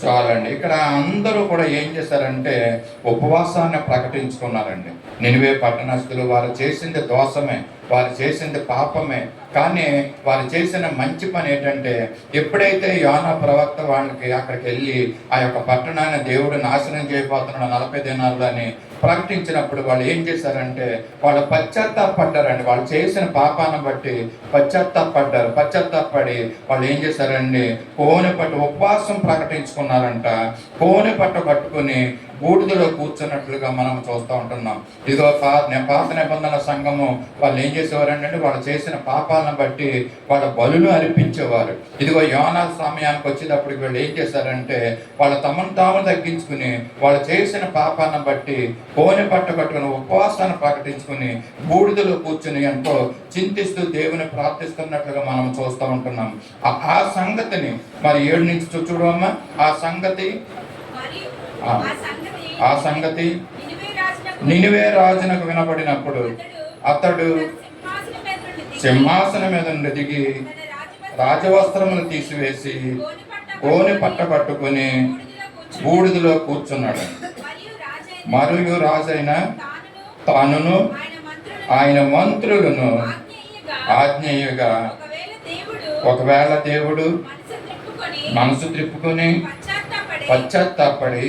చాలండి. ఇక్కడ అందరూ కూడా ఏం చేశారంటే ఉపవాసాన్ని ప్రకటించుకున్నారండి. నినివే పట్టణస్తులు వారు చేసింది దోషమే, వారు చేసింది పాపమే, కానీ వారు చేసిన మంచి పని ఏంటంటే ఎప్పుడైతే యోనా ప్రవక్త వాళ్ళకి అక్కడికి వెళ్ళి ఆ యొక్క పట్టణాన్ని దేవుడు నాశనం చేయబోతున్నాడు 40 దినాల్లో అని ప్రకటించినప్పుడు వాళ్ళు ఏం చేశారంటే వాళ్ళు పశ్చాత్తాపడ్డారండి. వాళ్ళు చేసిన పాపాన్ని బట్టి పశ్చాత్తాపడి వాళ్ళు ఏం చేశారండి, కోనె పట్టు ఉపవాసం ప్రకటించుకున్నారంట. కోనె పట్టు కట్టుకుని బూడిదలో కూర్చున్నట్లుగా మనం చూస్తూ ఉంటున్నాం. ఇదిగో పాత నిబంధన సంఘము వాళ్ళు ఏం చేసేవారంటే వాళ్ళు చేసిన పాపాలను బట్టి వాళ్ళ బలులు అర్పించేవారు. ఇదిగో యోనా సమయానికి వచ్చేటప్పటికి వీళ్ళు ఏం చేశారంటే వాళ్ళ తమను తాము తగ్గించుకుని వాళ్ళు చేసిన పాపాలను బట్టి కోనె పట్ట కట్టుకుని ఉపవాసాన్ని ప్రకటించుకుని బూడిదలో కూర్చుని ఎంతో చింతిస్తూ దేవుని ప్రార్థిస్తున్నట్లుగా మనం చూస్తూ ఉంటున్నాం. ఆ సంగతిని మరి 7 నుంచి చూడమ్మా. ఆ సంగతి నినివే రాజునకు వినబడినప్పుడు అతడు సింహాసనం మీద నుండి దిగి రాజవస్త్రములు తీసివేసి గోనె పట్ట పట్టుకుని బూడిదలో కూర్చున్నాడు. మరియు రాజైన తానును ఆయన మంత్రులను ఆజ్ఞేయుగా ఒకవేళ దేవుడు మనసు త్రిప్పుకొని పశ్చాత్తాపడి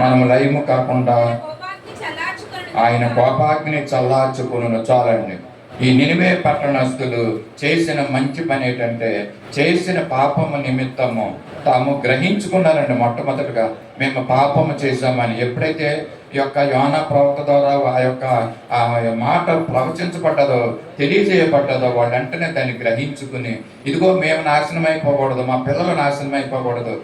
మనము లయము కాకుండా ఆయన కోపాగ్ని చల్లార్చుకును. చాలండి. ఈ నినివే పట్టణస్థులు చేసిన మంచి పని ఏంటంటే చేసిన పాపము నిమిత్తము తాము గ్రహించుకున్నారండి. మొట్టమొదటిగా మేము పాపము చేశామని ఎప్పుడైతే ఈ యొక్క యోనా ప్రవక్త ద్వారా ఆ మాట ప్రవచించబడ్డదో తెలియజేయబడ్డదో వాళ్ళు వెంటనే దాన్ని గ్రహించుకుని ఇదిగో మేము నాశనం అయిపోకూడదు, మా పిల్లలు నాశనం అయిపోకూడదు,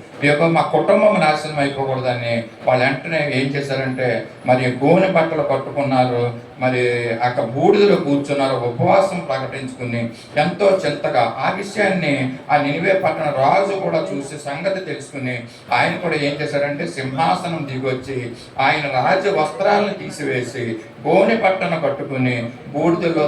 మా కుటుంబం నాశనం అయిపోకూడదు అని వాళ్ళు వెంటనే ఏం చేశారంటే మరి గోనె బట్టలు కట్టుకున్నారు, మరి అక్కడ బూడిదలో కూర్చున్నారు, ఉపవాసం ప్రకటించుకుని ఎంతో చింతగా ఆ విషయాన్ని ఆ నినివే పట్టణ రాజు కూడా చూసి సంగతి తెలుసుకుని ఆయన కూడా ఏం చేశారంటే సింహాసనం దిగొచ్చి ఆయన రాజ వస్త్రాలను తీసివేసి గోనె పట్టణ కట్టుకుని బూడిదలో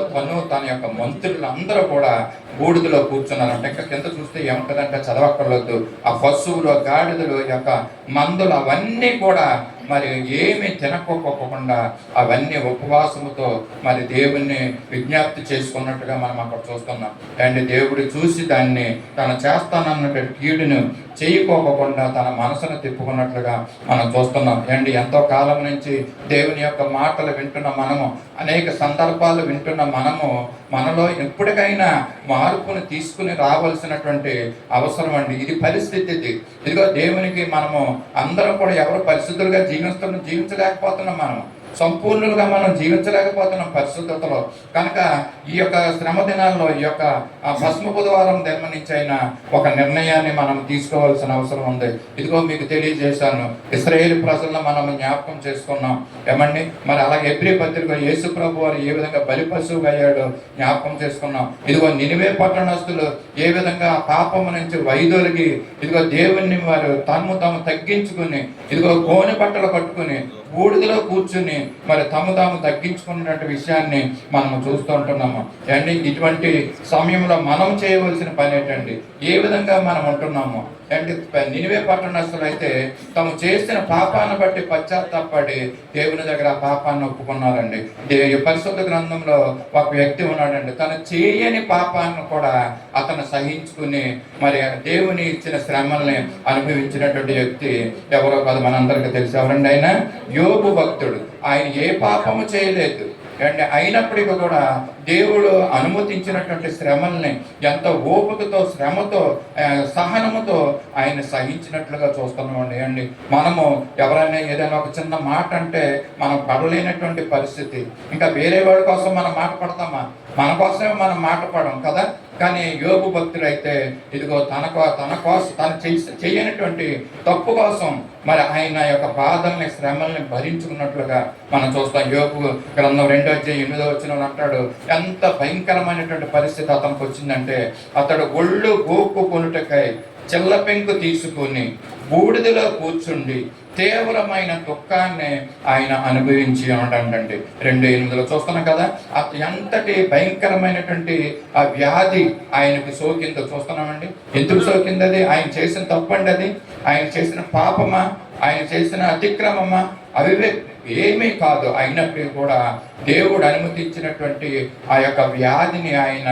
తన యొక్క మంత్రులందరూ కూడా బూడిదలో కూర్చున్నారంటే ఇంకా కింద చూస్తే ఏముంటుందంటే చదవక్కర్లేదు. ఆ పశువులు గాడిదలు యొక్క మందులు అవన్నీ కూడా మరి ఏమి తినకోకుండా అవన్నీ ఉపవాసముతో మరి దేవుణ్ణి విజ్ఞప్తి చేసుకున్నట్టుగా మనం అక్కడ చూస్తున్నాం. అండ్ దేవుడు చూసి దాన్ని తను చేస్తానన్నటువంటి కీడును చేయకోకుండా తన మనసును తిప్పుకున్నట్లుగా మనం చూస్తున్నాం. అండ్ ఎంతో కాలం నుంచి దేవుని యొక్క మాటలు వింటున్న మనము, అనేక సందర్భాలు వింటున్న మనలో ఎప్పటికైనా మార్పును తీసుకుని రావాల్సినటువంటి అవసరం అండి. ఇది పరిస్థితి. ఇదిగో దేవునికి మనము అందరం కూడా ఎవరు పరిశుద్ధులుగా జీవించలేకపోతున్నాం. మనము సంపూర్ణులుగా మనం జీవించలేకపోతున్నాం పరిశుద్ధతలో. కనుక ఈ యొక్క శ్రమ దినాల్లో ఈ యొక్క భస్మ బుధవారం ధర్మ నుంచి అయినా ఒక నిర్ణయాన్ని మనం తీసుకోవాల్సిన అవసరం ఉంది. ఇదిగో మీకు తెలియజేశాను, ఇశ్రాయేలు ప్రజలను మనం జ్ఞాపకం చేసుకున్నాం ఏమండి. మరి అలాగే హెబ్రీ పత్రిక యేసు ప్రభు వారు ఏ విధంగా బలి పశువుగా అయ్యాడో జ్ఞాపకం చేసుకున్నాం. ఇదిగో నినివే పట్టణస్తులు ఏ విధంగా పాపము నుంచి వైదొలిగి ఇదిగో దేవుణ్ణి వారు తాము తగ్గించుకుని ఇదిగో గోనె బట్టలు కట్టుకుని బూడిదలో కూర్చుని మరి తాము తగ్గించుకున్నటువంటి విషయాన్ని మనం చూస్తూ ఉంటున్నాము. అండి ఇటువంటి సమయంలో మనం చేయవలసిన పని ఏంటండి, ఏ విధంగా మనం ఉంటున్నాము అంటే నినివే పట్టణస్తులు అయితే తాము చేసిన పాపాన్ని బట్టి పశ్చాత్తాపడి దేవుని దగ్గర ఆ పాపాన్ని ఒప్పుకున్నారండి. పరిశుద్ధ గ్రంథంలో ఒక వ్యక్తి ఉన్నాడండి, తను చేయని పాపాన్ని కూడా అతను సహించుకుని మరి దేవుని ఇచ్చిన శ్రమల్ని అనుభవించినటువంటి వ్యక్తి ఎవరో కాదు, మనందరికీ తెలిసి. ఎవరండి ఆయన? యోబు భక్తుడు. ఆయన ఏ పాపము చేయలేదు అండ్ అయినప్పటికీ కూడా దేవుడు అనుమతించినటువంటి శ్రమల్ని ఎంతో ఓపికతో, శ్రమతో, సహనముతో ఆయన సహించినట్లుగా చూస్తున్నామండి. అండి మనము ఎవరైనా ఏదైనా ఒక చిన్న మాట అంటే మనం పడలేనటువంటి పరిస్థితి. ఇంకా వేరే వాడి కోసం మనం మాట పడతామా? మన కోసమే మనం మాట పడం కదా. కానీ యోబు భక్తుడు అయితే ఇదిగో తన కోసం తను చేయనటువంటి తప్పు కోసం మరి ఆయన యొక్క బాధల్ని, శ్రమల్ని భరించుకున్నట్లుగా మనం చూస్తాం. యోబు గ్రంథం 2:8 అంటాడు, ఎంత భయంకరమైనటువంటి పరిస్థితి అతనికి వచ్చిందంటే అతడు ఒళ్ళు గోకు కొనుటకై చిల్ల పెంకు తీసుకుని బూడిదలో కూర్చుండి తీవ్రమైన దుఃఖాన్ని ఆయన అనుభవించి ఉంటాడండి. 2:8 చూస్తున్నాం కదా. ఎంతటి భయంకరమైనటువంటి ఆ వ్యాధి ఆయనకు సోకిందో చూస్తున్నామండి. ఎందుకు సోకింది? అది ఆయన చేసిన తప్పండి, అది ఆయన చేసిన పాపమా, ఆయన చేసిన అతిక్రమమా? అవి ఏమీ కాదు. అయినప్పటికీ కూడా దేవుడు అనుమతించినటువంటి ఆ యొక్క వ్యాధిని ఆయన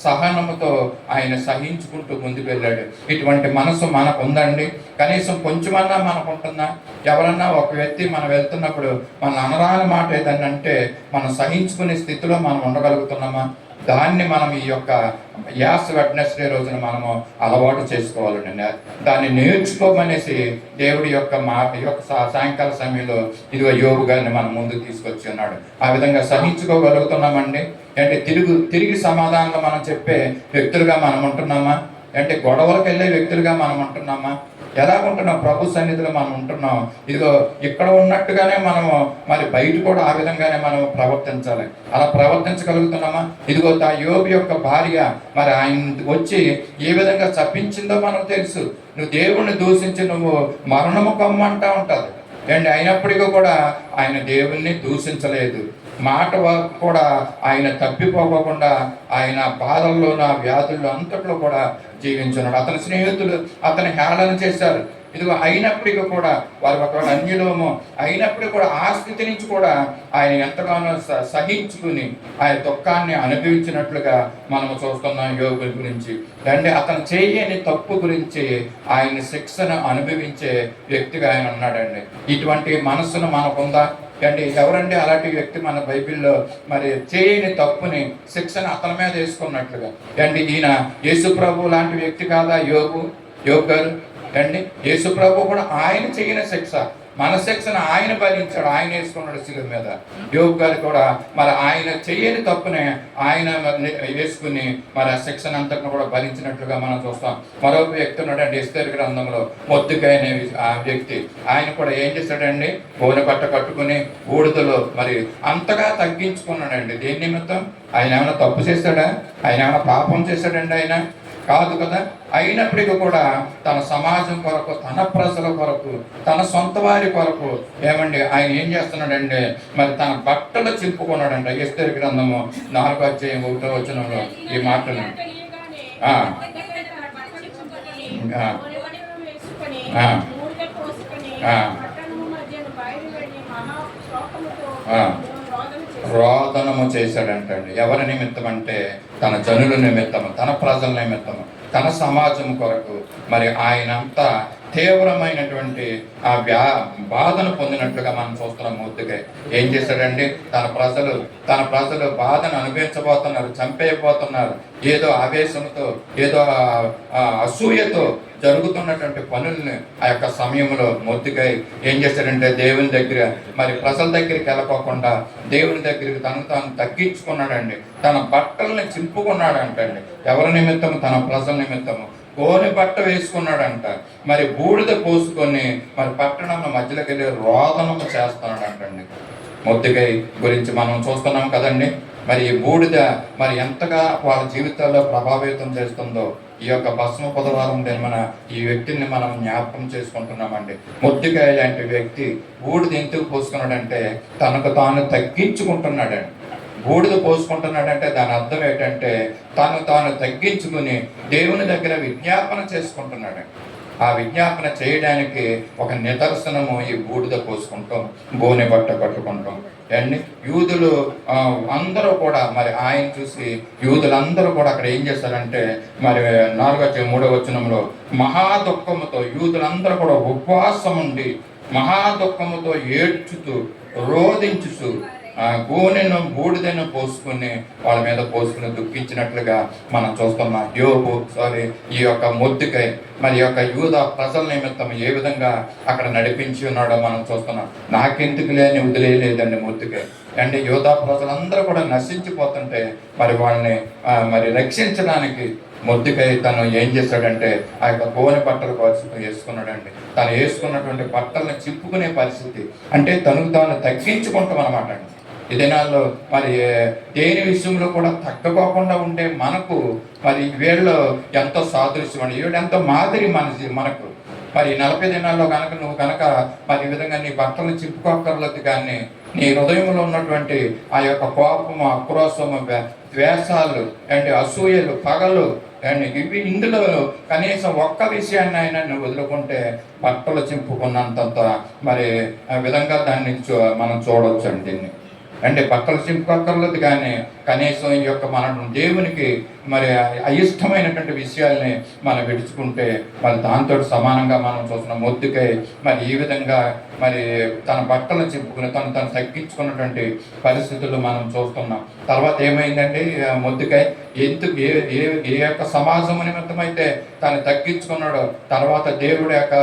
సహనముతో ఆయన సహించుకుంటూ ముందుకు వెళ్ళాడు. ఇటువంటి మనసు మనకు ఉందండి? కనీసం కొంచెమన్నా మనకు ఉంటుందా? ఎవరన్నా ఒక వ్యక్తి మనం వెళ్తున్నప్పుడు మన అనరాని మాట ఏదన్నంటే మనం సహించుకునే స్థితిలో మనం ఉండగలుగుతున్నామా? దాన్ని మనం ఈ యొక్క యాస్ వెడ్నెస్డే రోజున మనము అలవాటు చేసుకోవాలండి. దాన్ని నేర్చుకోమనేసి దేవుడి యొక్క సాయంకాల సమయంలో ఇదిగో యోబు గారిని మనం ముందుకు తీసుకొచ్చి ఉన్నాడు. ఆ విధంగా సహించుకోగలుగుతున్నామండి. అంటే తిరిగి సమాధానంలో మనం చెప్పే వ్యక్తులుగా మనం ఉంటున్నామా? అంటే గొడవలకు వెళ్ళే వ్యక్తులుగా మనం ఉంటున్నామా? ఎలా ఉంటున్నాం? ప్రభు సన్నిధిలో మనం ఉంటున్నాం. ఇదిగో ఇక్కడ ఉన్నట్టుగానే మనము మరి బయట కూడా ఆ విధంగానే మనం ప్రవర్తించాలి. అలా ప్రవర్తించగలుగుతున్నామా? ఇదిగో యోబు యొక్క భార్య మరి ఆయన వచ్చి ఏ విధంగా చప్పించిందో మనకు తెలుసు. నువ్వు దేవుణ్ణి దూషించి నువ్వు మరణము కమ్మంటా ఉంటుంది అండి. అయినప్పటికీ కూడా ఆయన దేవుణ్ణి దూషించలేదు. మాట కూడా ఆయన తప్పిపోకుండా ఆయన బాధల్లో నా వ్యాధుల్లో అంతట్లో కూడా జీవించున్నాడు. అతని స్నేహితులు అతని హేళన చేశారు. ఇదిగో అయినప్పటికీ కూడా వారు ఒకవేళ అన్యులోమో అయినప్పటికీ కూడా ఆ స్థితి నుంచి కూడా ఆయన ఎంతగానో సహించుకుని ఆయన దుఃఖాన్ని అనుభవించినట్లుగా మనము చూస్తున్నాం యోబు గురించి. అంటే అతను చేయని తప్పు గురించి ఆయన శిక్షను అనుభవించే వ్యక్తిగా ఆయన ఉన్నాడండి. ఇటువంటి మనస్సును మనకుందా అండి? ఎవరండి అలాంటి వ్యక్తి మన బైబిల్లో? మరి చేయని తప్పుని శిక్షను అతని మీద వేసుకున్నట్లుగా అండి. ఈయన యేసుప్రభు లాంటి వ్యక్తి కాదా యోబు గారు అండి? యేసుప్రభు కూడా ఆయన చేయని శిక్ష, మన శిక్షను ఆయన భరించాడు, ఆయన వేసుకున్నాడు శిలువ మీద. యోబు గారు కూడా మరి ఆయన చేయని తప్పునే ఆయన వేసుకుని మరి ఆ శిక్షను అంతటిని కూడా భరించినట్లుగా మనం చూస్తాం. మరొక వ్యక్తి ఉన్నాడండి ఎస్తేరు గ్రంథంలో, మొద్దుకై అనే ఆ వ్యక్తి. ఆయన కూడా ఏం చేశాడండి? గోనె బట్ట కట్టుకుని బూడిదలో మరి అంతగా తగ్గించుకున్నాడండి. దేని నిమిత్తం? ఆయన ఏమైనా తప్పు చేశాడా? ఆయన ఏమైనా పాపం చేశాడండి? ఆయన కాదు కదా. అయినప్పటికీ కూడా తన సమాజం కొరకు, తన ప్రజల కొరకు, తన సొంత వారి కొరకు ఏమండి ఆయన ఏం చేస్తున్నాడంటే మరి తన బట్టలు చింపుకున్నాడంట. ఎస్తేరు గ్రంథము 4:1 ఈ మాటలు రోదనము చేశాడంటండి. ఎవరి నిమిత్తం అంటే తన జనుల నిమిత్తము, తన ప్రజల నిమిత్తము, తన సమాజం కొరకు మరి ఆయనంతా తీవ్రమైనటువంటి ఆ బాధను పొందినట్లుగా మనం చూస్తున్నాం. మొద్దుకై ఏం చేశాడండి? తన ప్రజలు బాధను అనుభవించబోతున్నారు, చంపేయబోతున్నారు. ఏదో ఆవేశంతో, ఏదో అసూయతో జరుగుతున్నటువంటి పనుల్ని ఆ యొక్క సమయంలో మొద్దుకై ఏం చేశాడంటే దేవుని దగ్గర మరి ప్రజల దగ్గరికి వెళ్ళకోకుండా దేవుని దగ్గరికి తాను తగ్గించుకున్నాడండి. తన బట్టల్ని చింపుకున్నాడంటండి. ఎవరి నిమిత్తం? తన ప్రజల నిమిత్తము. గోనె బట్ట వేసుకున్నాడంట. మరి బూడిద పోసుకొని మరి పట్టణంలో మధ్యలోకి వెళ్ళి రోదనము చేస్తున్నాడంటండి. మొద్దుకై గురించి మనం చూస్తున్నాం కదండి. మరి ఈ బూడిద మరి ఎంతగా వాళ్ళ జీవితాల్లో ప్రభావితం చేస్తుందో ఈ యొక్క భస్మ బుధవారం మన ఈ వ్యక్తిని మనం జ్ఞాపకం చేసుకుంటున్నామండి. మొద్దుకై లాంటి వ్యక్తి బూడిద ఎందుకు పోసుకున్నాడంటే తనకు తాను తగ్గించుకుంటున్నాడండి. బూడిద పోసుకుంటున్నాడంటే దాని అర్థం ఏంటంటే తాను తగ్గించుకుని దేవుని దగ్గర విజ్ఞాపన చేసుకుంటున్నాడు. ఆ విజ్ఞాపన చేయడానికి ఒక నిదర్శనము ఈ బూడిద పోసుకుంటాం, గోనె బట్ట కట్టుకుంటాం అండి. యూదులు అందరూ కూడా మరి ఆయన చూసి యూదులందరూ కూడా అక్కడ ఏం చేశారంటే మరి 4:3 మహా దుఃఖముతో యూదులందరూ కూడా ఉపవాసం ఉండి మహా దుఃఖముతో ఏడ్చుతూ రోదించుతూ గోనెను బూడిదను పోసుకుని వాళ్ళ మీద పోసుకుని దుఃఖించినట్లుగా మనం చూస్తున్నాం. ఈ యొక్క మొద్దుకై మరి యొక్క యూదా ప్రజల నిమిత్తం ఏ విధంగా అక్కడ నడిపించి ఉన్నాడో మనం చూస్తున్నాం. నాకెందుకు లేని వదిలేయలేదండి మొద్దుకై. అంటే యూదా ప్రజలందరూ కూడా నశించిపోతుంటే మరి వాళ్ళని మరి రక్షించడానికి మొద్దుకై తను ఏం చేశాడంటే ఆ యొక్క గోనె బట్టలు వేసుకున్నాడండి. తను వేసుకున్నటువంటి బట్టలను చింపుకునే పరిస్థితి అంటే తాను తగ్గించుకుంటాం అన్నమాట అండి. ఈ దినాల్లో మరి దేని విషయంలో కూడా తగ్గకోకుండా ఉండే మనకు మరి వీళ్ళు ఎంతో సాదృశ్యం అండి. వీడు ఎంతో మాదిరి మనకు మరి 40 దినాల్లో నువ్వు కనుక మరి ఈ విధంగా నీ బట్టలు చింపుకోక్కర్లేదు. కానీ నీ హృదయంలో ఉన్నటువంటి ఆ యొక్క కోపము, ఆక్రోశము, ద్వేషాలు అండ్ అసూయలు, పగలు అండ్ ఇవి ఇందులో కనీసం ఒక్క విషయాన్ని అయినా నువ్వు వదులుకుంటే బట్టలు చింపుకున్నంత మరి ఆ విధంగా దాన్ని మనం చూడవచ్చు అండి. దీన్ని అంటే బట్టలు చింపుకోక్కర్లేదు, కానీ కనీసం ఈ యొక్క మన దేవునికి మరి అయిష్టమైనటువంటి విషయాల్ని మనం విడుచుకుంటే మరి దాంతో సమానంగా మనం చూస్తున్నాం. మొద్దుకై మరి ఈ విధంగా మరి తన బట్టలు చింపుకుని తను తగ్గించుకున్నటువంటి పరిస్థితులు మనం చూస్తున్నాం. తర్వాత ఏమైందంటే మొద్దుకై ఎందుకు ఏ యొక్క సమాజం నిమిత్తం అయితే తను తగ్గించుకున్నాడో తర్వాత దేవుడు యొక్క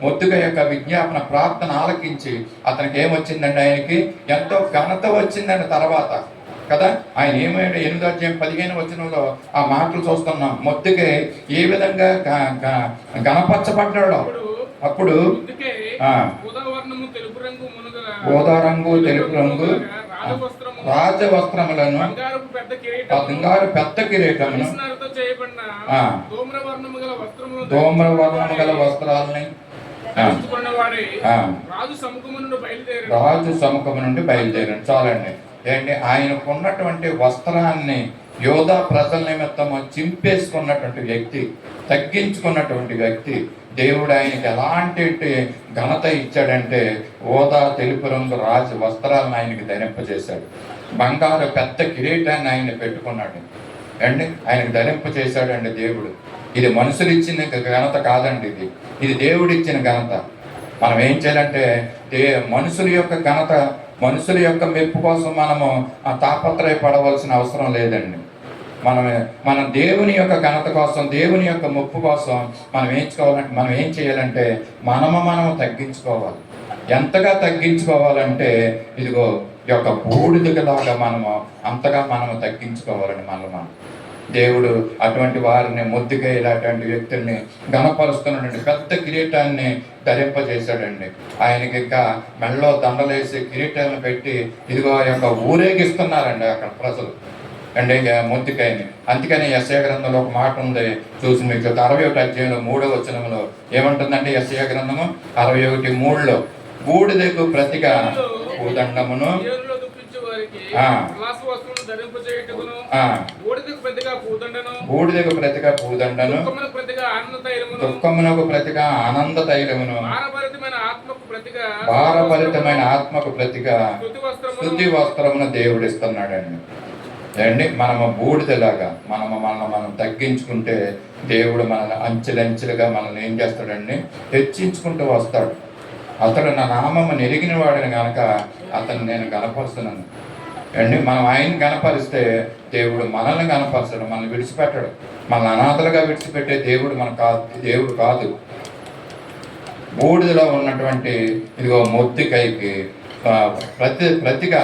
మొద్దుకై యొక్క విజ్ఞాపన ప్రార్థన ఆలకించి అతనికి ఏమొచ్చిందండి, ఆయనకి ఎంతో ఘనత వచ్చిందండి తర్వాత కదా. ఆయన ఏమైనా 8:15 ఆ మాటలు చూస్తున్నాం. మొద్దుకై ఏ విధంగా గణపరచబడ్డాడో అప్పుడు గోదారంగు తెలుపు రంగు రాజవస్త్రములను బంగారు పెద్ద కిరీటమును ధూమ్రవర్ణము గల వస్త్రాలని రాజు సముఖము నుండి బయలుదేరాను. చాలండి. ఏంటి, ఆయనకున్నటువంటి వస్త్రాన్ని యోధా ప్రజల నిమిత్తము చింపేసుకున్నటువంటి వ్యక్తి, తగ్గించుకున్నటువంటి వ్యక్తి, దేవుడు ఆయనకి ఎలాంటి ఘనత ఇచ్చాడంటే ఓదా తెలుపు రంగు రాజు వస్త్రాలను ఆయనకి ధరింపజేశాడు. బంగారు పెద్ద కిరీటాన్ని ఆయన పెట్టుకున్నాడు అండి, ఆయనకు ధరింపజేశాడండి దేవుడు. ఇది మనుషులు ఇచ్చిన ఘనత కాదండి, ఇది దేవుడు ఇచ్చిన ఘనత. మనం ఏం చేయాలంటే మనుషుల యొక్క ఘనత, మనుషుల యొక్క మెప్పు కోసం మనము తాపత్రయపడవలసిన అవసరం లేదండి. మన దేవుని యొక్క ఘనత కోసం, దేవుని యొక్క మెప్పు కోసం మనం ఏం చేయాలంటే మనము తగ్గించుకోవాలి. ఎంతగా తగ్గించుకోవాలంటే ఇదిగో ఈ యొక్క బూడిదలాగా అంతగా మనము తగ్గించుకోవాలండి. మనం దేవుడు అటువంటి వారిని మొద్దుగా ఇలాంటి వ్యక్తుల్ని ఘనపరుస్తున్నటువంటి పెద్ద కిరీటాన్ని ధరింపజేశాడండి. ఆయనకి ఇంకా మెడలో దండలేసి కిరీటాలను పెట్టి ఇదిగో యొక్క ఊరేగిస్తున్నారండి అక్కడ ప్రజలు అంటే మొద్దుకాయని. అందుకని యెషయా గ్రంథంలో ఒక మాట ఉంది, చూసి మీకు 61:3 ఏమంటుందంటే యెషయా గ్రంథము 61:3 బూడిదకు ప్రతిగా భూదండమును బూడిదకు ప్రతిగా పూదండను దుఃఖమునకు ప్రతిగా ఆనంద తైలమును భారభరితమైన ఆత్మకు ప్రతిగా స్తుతి వస్త్రమును దేవుడిస్తున్నాడండి. అండి మనము బూడిదలాగా మనం తగ్గించుకుంటే దేవుడు మనల్ని అంచెలంచెలుగా మనల్ని ఏం చేస్తాడండి, హెచ్చించుకుంటూ వస్తాడు. అతడు నా నామము నెరిగిన వాడిని కనుక అతను నేను గణపరుస్తున్నాను అండి. మనం ఆయన గణపరిస్తే దేవుడు మనల్ని గణపరచడు, మనల్ని విడిచిపెట్టడు. మనల్ని అనాథలుగా విడిచిపెట్టే దేవుడు కాదు. బూడిదలో ఉన్నటువంటి ఇదిగో మొద్దుకైకి ప్రతిగా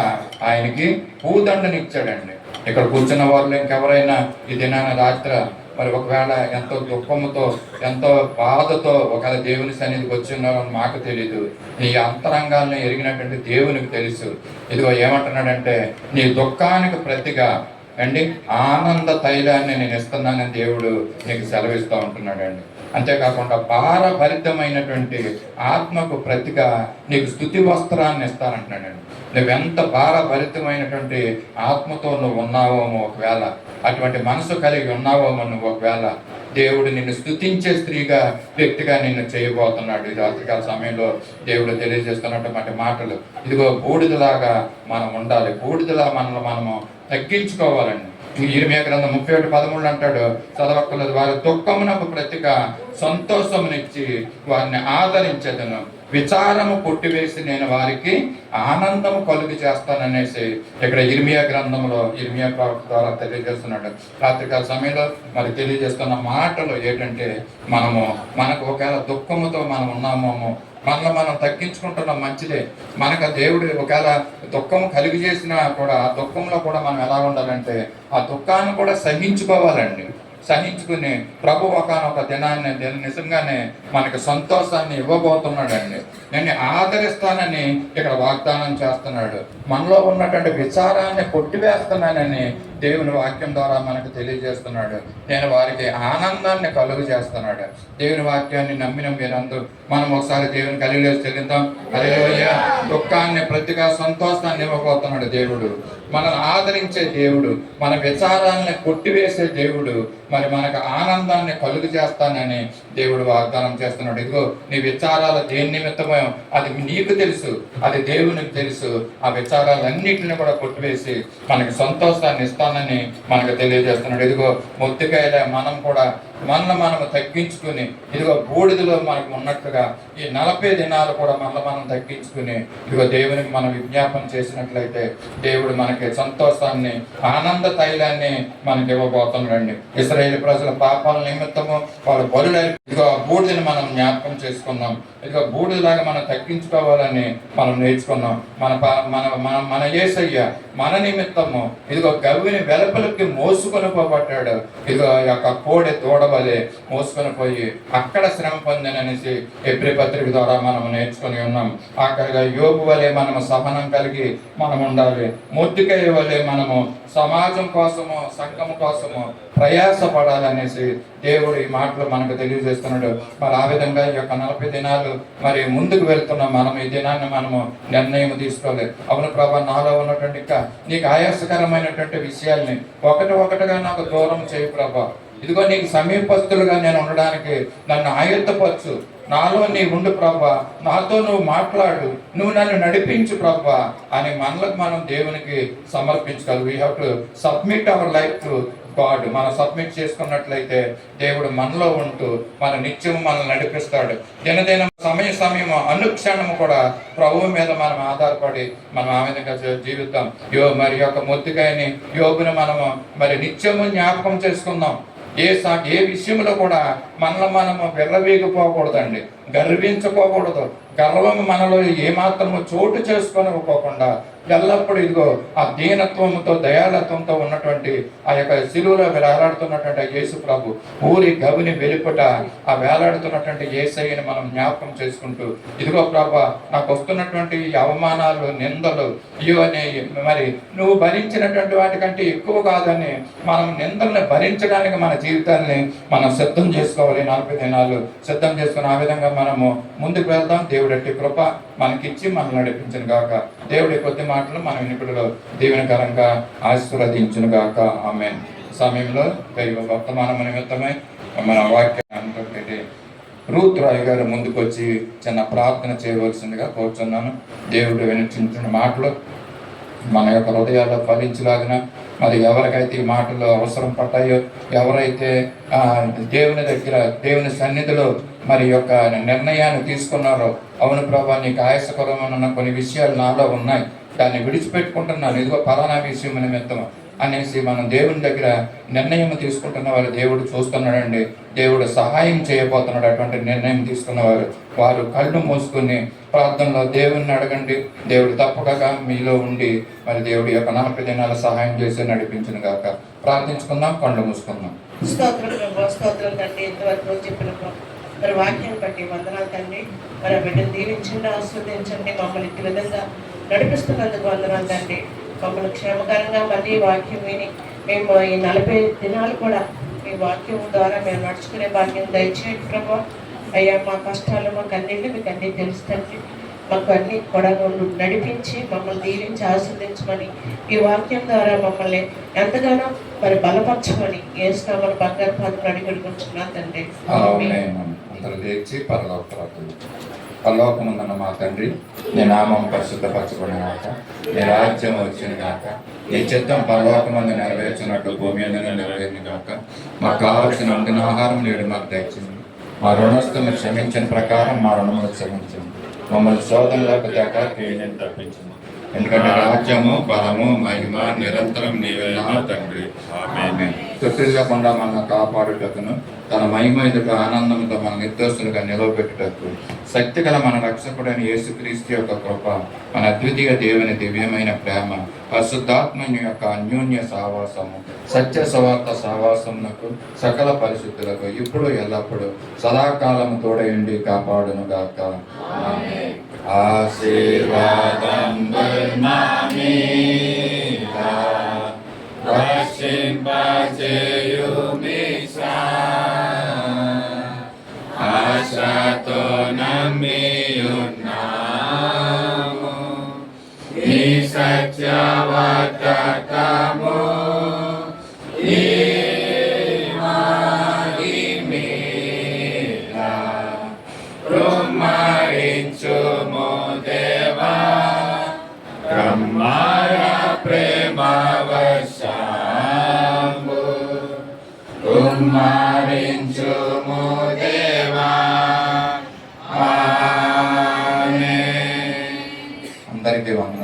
ఆయనకి పూదండని ఇచ్చాడండి. ఇక్కడ కూర్చున్న వాళ్ళు ఇంకెవరైనా ఈ దినాన రాత్రి మరి ఒకవేళ ఎంతో దుఃఖముతో ఎంతో బాధతో ఒకవేళ దేవుని సన్నిధికి వచ్చి ఉన్నారని మాకు తెలీదు, నీ అంతరంగాలను ఎరిగినటువంటి దేవునికి తెలుసు. ఇదిగో ఏమంటున్నాడంటే నీ దుఃఖానికి ప్రతిగా అండి ఆనంద తైలాన్ని నేను ఇస్తున్నానని దేవుడు నీకు సెలవిస్తూ ఉంటున్నాడండి. అంతేకాకుండా భారభరితమైనటువంటి ఆత్మకు ప్రతిగా నీకు స్తుతి వస్త్రాన్ని ఇస్తానంటున్నాడండి. నువ్వెంత భారభరితమైనటువంటి ఆత్మతో నువ్వు ఉన్నావేమో, ఒకవేళ అటువంటి మనసు కలిగి ఉన్నావేమో నువ్వు, ఒకవేళ దేవుడు నిన్ను స్తుతించే స్త్రీగా వ్యక్తిగా నిన్ను చేయబోతున్నాడు. ఈ రాత్రికాల సమయంలో దేవుడు తెలియజేస్తున్నటువంటి మాటలు ఇదిగో బూడిదలాగా మనం ఉండాలి. బూడిదలా మనము తగ్గించుకోవాలండి. ఇర్మియా గ్రంథం 31:13 అంటాడు, చదవక్కర్లేదు, వారి దుఃఖమునకు ప్రతిగా సంతోషమునిచ్చి వారిని ఆదరించేదను, విచారము కొట్టివేసి నేను వారికి ఆనందము కలుగు చేస్తాననేసి ఇక్కడ ఇర్మియా గ్రంథంలో ఇర్మియా ప్రవక్త ద్వారా తెలియజేస్తున్నాడు. రాత్రికాల సమయంలో మరి తెలియజేస్తున్న మాటలు ఏంటంటే మనకు ఒకవేళ దుఃఖముతో మనం ఉన్నామో మనం తగ్గించుకుంటున్నాం, మంచిదే. మనకు దేవుడు ఒకవేళ దుఃఖం కలిగి చేసినా కూడా ఆ దుఃఖంలో కూడా మనం ఎలా ఉండాలంటే ఆ దుఃఖాన్ని కూడా సహించుకోవాలండి. సహించుకుని ప్రభు ఒకనొక దినాన్ని నిజంగానే మనకి సంతోషాన్ని ఇవ్వబోతున్నాడండి. నేను ఆదరిస్తానని ఇక్కడ వాగ్దానం చేస్తున్నాడు. మనలో ఉన్నటువంటి విచారాన్ని కొట్టివేస్తున్నానని దేవుని వాక్యం ద్వారా మనకు తెలియజేస్తున్నాడు. నేను వారికి ఆనందాన్ని కలుగు చేస్తున్నాడు. దేవుని వాక్యాన్ని నమ్మిన మీరందరూ మనం ఒకసారి దేవుని హల్లెలూయా చెల్లిద్దాం. హల్లెలూయా. దుఃఖాన్ని ప్రతిగా సంతోషాన్ని ఇవ్వబోతున్నాడు దేవుడు. మనల్ని ఆదరించే దేవుడు, మన విచారాలని కొట్టివేసే దేవుడు, మరి మనకు ఆనందాన్ని కలుగు చేస్తానని దేవుడు వాగ్దానం చేస్తున్నాడు. ఇదిగో నీ విచారాలు దేని నిమిత్తమో అది నీకు తెలుసు, అది దేవునికి తెలుసు. ఆ విచారాలన్నింటినీ కూడా కొట్టివేసి మనకి సంతోషాన్ని ఇస్తానని మనకు తెలియజేస్తున్నాడు. ఇదిగో మొత్తికాయలే మనం కూడా మనము తగ్గించుకుని, ఇదిగో బూడిదలో మనకు ఉన్నట్లుగా ఈ 40 దినాలు కూడా మనం తగ్గించుకుని, ఇదిగో దేవునికి మనం విజ్ఞాపన చేసినట్లయితే దేవుడు మనకి సంతోషాన్ని, ఆనంద తైలాన్ని మనకి ఇవ్వబోతున్నాడండి. ఇశ్రాయేలు ప్రజల పాపాల నిమిత్తము వాళ్ళ బలులు, ఇదిగో బూడిదని మనం జ్ఞాపకం చేసుకున్నాం. ఇదిగో బూడిదలాగా మనం తగ్గించుకోవాలని మనం నేర్చుకున్నాం. మన యేసయ్య మన నిమిత్తము ఇదిగో గవ్విని వెలుపలికి మోసుకొని పోబట్టాడు. ఇదిగో యొక్క కోడె తోడవలే మోసుకొని పోయి అక్కడ శ్రమ పొందిననేసి హెబ్రీ పత్రిక ద్వారా మనం నేర్చుకుని ఉన్నాం. ఆఖరిగా యోబు వలె మనము సహనం కలిగి మనం ఉండాలి. మొద్దుకాయ వలె మనము సమాజం కోసము, సంఘం కోసము ప్రయాసపడాలనేసి దేవుడు ఈ మాటలు మనకు తెలియజేస్తున్నాడు. మరి ఆ విధంగా ఈ యొక్క 40 దినాలు మరి ముందుకు వెళ్తున్నాం. మనం ఈ దినాన్ని మనము నిర్ణయం తీసుకోలేదు. అవును ప్రభా, నాలో ఉన్నటువంటి ఇంకా నీకు ఆయాసకరమైనటువంటి విషయాల్ని ఒకటిగా నాకు దూరం చేయి ప్రభా. ఇదిగో నీకు సమీపస్తులుగా నేను ఉండడానికి నన్ను ఆయుత్తపరచు. నాలో నీ ఉండు ప్రభా, నాతో నువ్వు మాట్లాడు, నువ్వు నన్ను నడిపించు ప్రభా అని మనలకు మనం దేవునికి సమర్పించగలరు. We have to submit our life to God. మనం సబ్మిట్ చేసుకున్నట్లయితే దేవుడు మనలో ఉంటూ మన నిత్యం మనల్ని నడిపిస్తాడు. దినదినం సమయం అనుక్షణము కూడా ప్రభువు మీద మనం ఆధారపడి మనం ఆ విధంగా జీవిద్దాం. మరి యొక్క మొద్దుకాయని యోబుని మనము మరి నిత్యము జ్ఞాపకం చేసుకుందాం. ఏ విషయంలో కూడా మనము విర్రవీగిపోకూడదండి, గర్వించుకోకూడదు. గర్వం మనలో ఏమాత్రము చోటు చేసుకోనివ్వకోకుండా ఎల్లప్పుడూ ఇదిగో ఆ దీనత్వంతో, దయాళత్వంతో ఉన్నటువంటి ఆ యొక్క శిలువలో వేలాడుతున్నటువంటి యేసు ప్రభు ఊరి గవిని వెలుపట ఆ వేలాడుతున్నటువంటి యేసయ్యని మనం జ్ఞాపకం చేసుకుంటూ, ఇదిగో ప్రభా నాకు వస్తున్నటువంటి అవమానాలు, నిందలు ఇవన్నీ మరి నువ్వు భరించినటువంటి వాటికంటే ఎక్కువ కాదని మనం నిందల్ని భరించడానికి మన జీవితాన్ని మనం సిద్ధం చేసుకోవాలి. 40 దినాలు సిద్ధం చేసుకుని ఆ విధంగా మనము ముందుకు వెళ్దాం. దేవుడి కృప మనకిచ్చి మనం నడిపించును గాక. దేవుడి కొద్ది మాటలు మన వినికిడిలో దీవెనకరంగా ఆశీర్వదించును గాక. ఆమేన్. సమయంలో దైవ వర్తమానం నిమిత్తమై మన వాక్యాన్ని పెట్టి రూత్ రాయ్ గారు ముందుకు వచ్చి చిన్న ప్రార్థన చేయవలసిందిగా కోరుచున్నాను. దేవుడు వినిపించిన మాటలు మన యొక్క హృదయాల్లో ఫలించలాగిన, మరి ఎవరికైతే ఈ మాటలు అవసరం పడ్డాయో, ఎవరైతే దేవుని దగ్గర, దేవుని సన్నిధిలో మరి యొక్క నిర్ణయాన్ని తీసుకున్నారో, అవును ప్రభా నీకు ఆయాసకరమైన కొన్ని విషయాలు నాలో ఉన్నాయి, దాన్ని విడిచిపెట్టుకుంటున్నాను, ఇదిగో పలానా విషయం నిమిత్తం అనేసి మనం దేవుని దగ్గర నిర్ణయం తీసుకుంటున్న వారు దేవుడు చూస్తున్నాడండి. దేవుడు సహాయం చేయబోతున్నాడు. అటువంటి నిర్ణయం తీసుకున్నవారు వారు కళ్ళు మూసుకుని ప్రార్థనలో దేవుణ్ణి అడగండి. దేవుడు తప్పక మీలో ఉండి మరి దేవుడి యొక్క 40 దినాల సహాయం చేసి నడిపించును గాక. ప్రార్థించుకుందాం, కళ్ళు మూసుకుందాం. స్తోత్రం తండ్రి, ఇంతవరకు చెప్పిన మరి వాక్యం బట్టి వందనాలు తండ్రి. మరి బిడ్డను దీవించండి, ఆస్వాదించండి, మమ్మల్ని ఈ విధంగా నడిపిస్తున్నందుకు వందనాలు తండ్రి. మమ్మల్ని క్షేమకరంగా మళ్ళీ వాక్యం విని మేము ఈ 40 దినాలు కూడా మీ వాక్యం ద్వారా మేము నడుచుకునే భాగ్యం దయచేయండి ప్రభా. అయ్యా మా కష్టాలు, మా కన్నీళ్ళు మీకు అన్నీ తెలుస్తుంది. మాకు అన్ని కూడా నడిపించి మమ్మల్ని దీవించి ఆస్వాదించమని, ఈ వాక్యం ద్వారా మమ్మల్ని ఎంతగానో మరి బలపరచమని ఏసునామమున బంగారు పాదములు అడిగి వేడుకుంటున్నాను తండ్రి. అందరూ లేచి పరలోకముందున్న మా తండ్రి, నీ నామం పరిశుద్ధపరచబడిన గాక, నీ రాజ్యం వచ్చిన గాక, నీ చిత్తం పరలోకమందు నెరవేర్చినట్టు భూమి మీద నెరవేరిన గాక. మాకు కావలసిన అందిన ఆహారం నేడు మాకు దయచేయండి. మా రుణస్తులను క్షమించిన ప్రకారం మా రుణములు క్షమించండి. మమ్మల్ని శోధనలోకి తేక కీడుని తప్పించండి. ఎందుకంటే రాజ్యము, బలము, మహిమ నిరంతరం నీవేనా తండ్రి. ఆమేన్. తొట్టిల్లకుండా మనం కాపాడుటకును, తన మహిమ ఎదుట ఆనందంతో మన నిర్దోషులుగా నిలవబెట్టుటకు శక్తి గల మన రక్షకుడైన యేసుక్రీస్తు యొక్క కృప, మన అద్వితీయ దేవుని దివ్యమైన ప్రేమ, పరిశుద్ధాత్మని యొక్క అన్యోన్య సహవాసము, సత్య సువార్త సహవాసమునకు సకల పరిశుద్ధులకు ఇప్పుడు ఎల్లప్పుడూ సదాకాలము తోడయుండి కాపాడును గాక. ఆశీర్వాదం రక్షింపచేయుమిషా ఆశతో నమ్మియున్నాము ఈ సత్యవాక్యము ఈ మహిమేల కుమ్మరించుము దేవా బ్రహ్మాయ ప్రేమ వర్షంబు కుమ్మరించుము దేవా ఆమేన్. అందరికీ వందనాలు.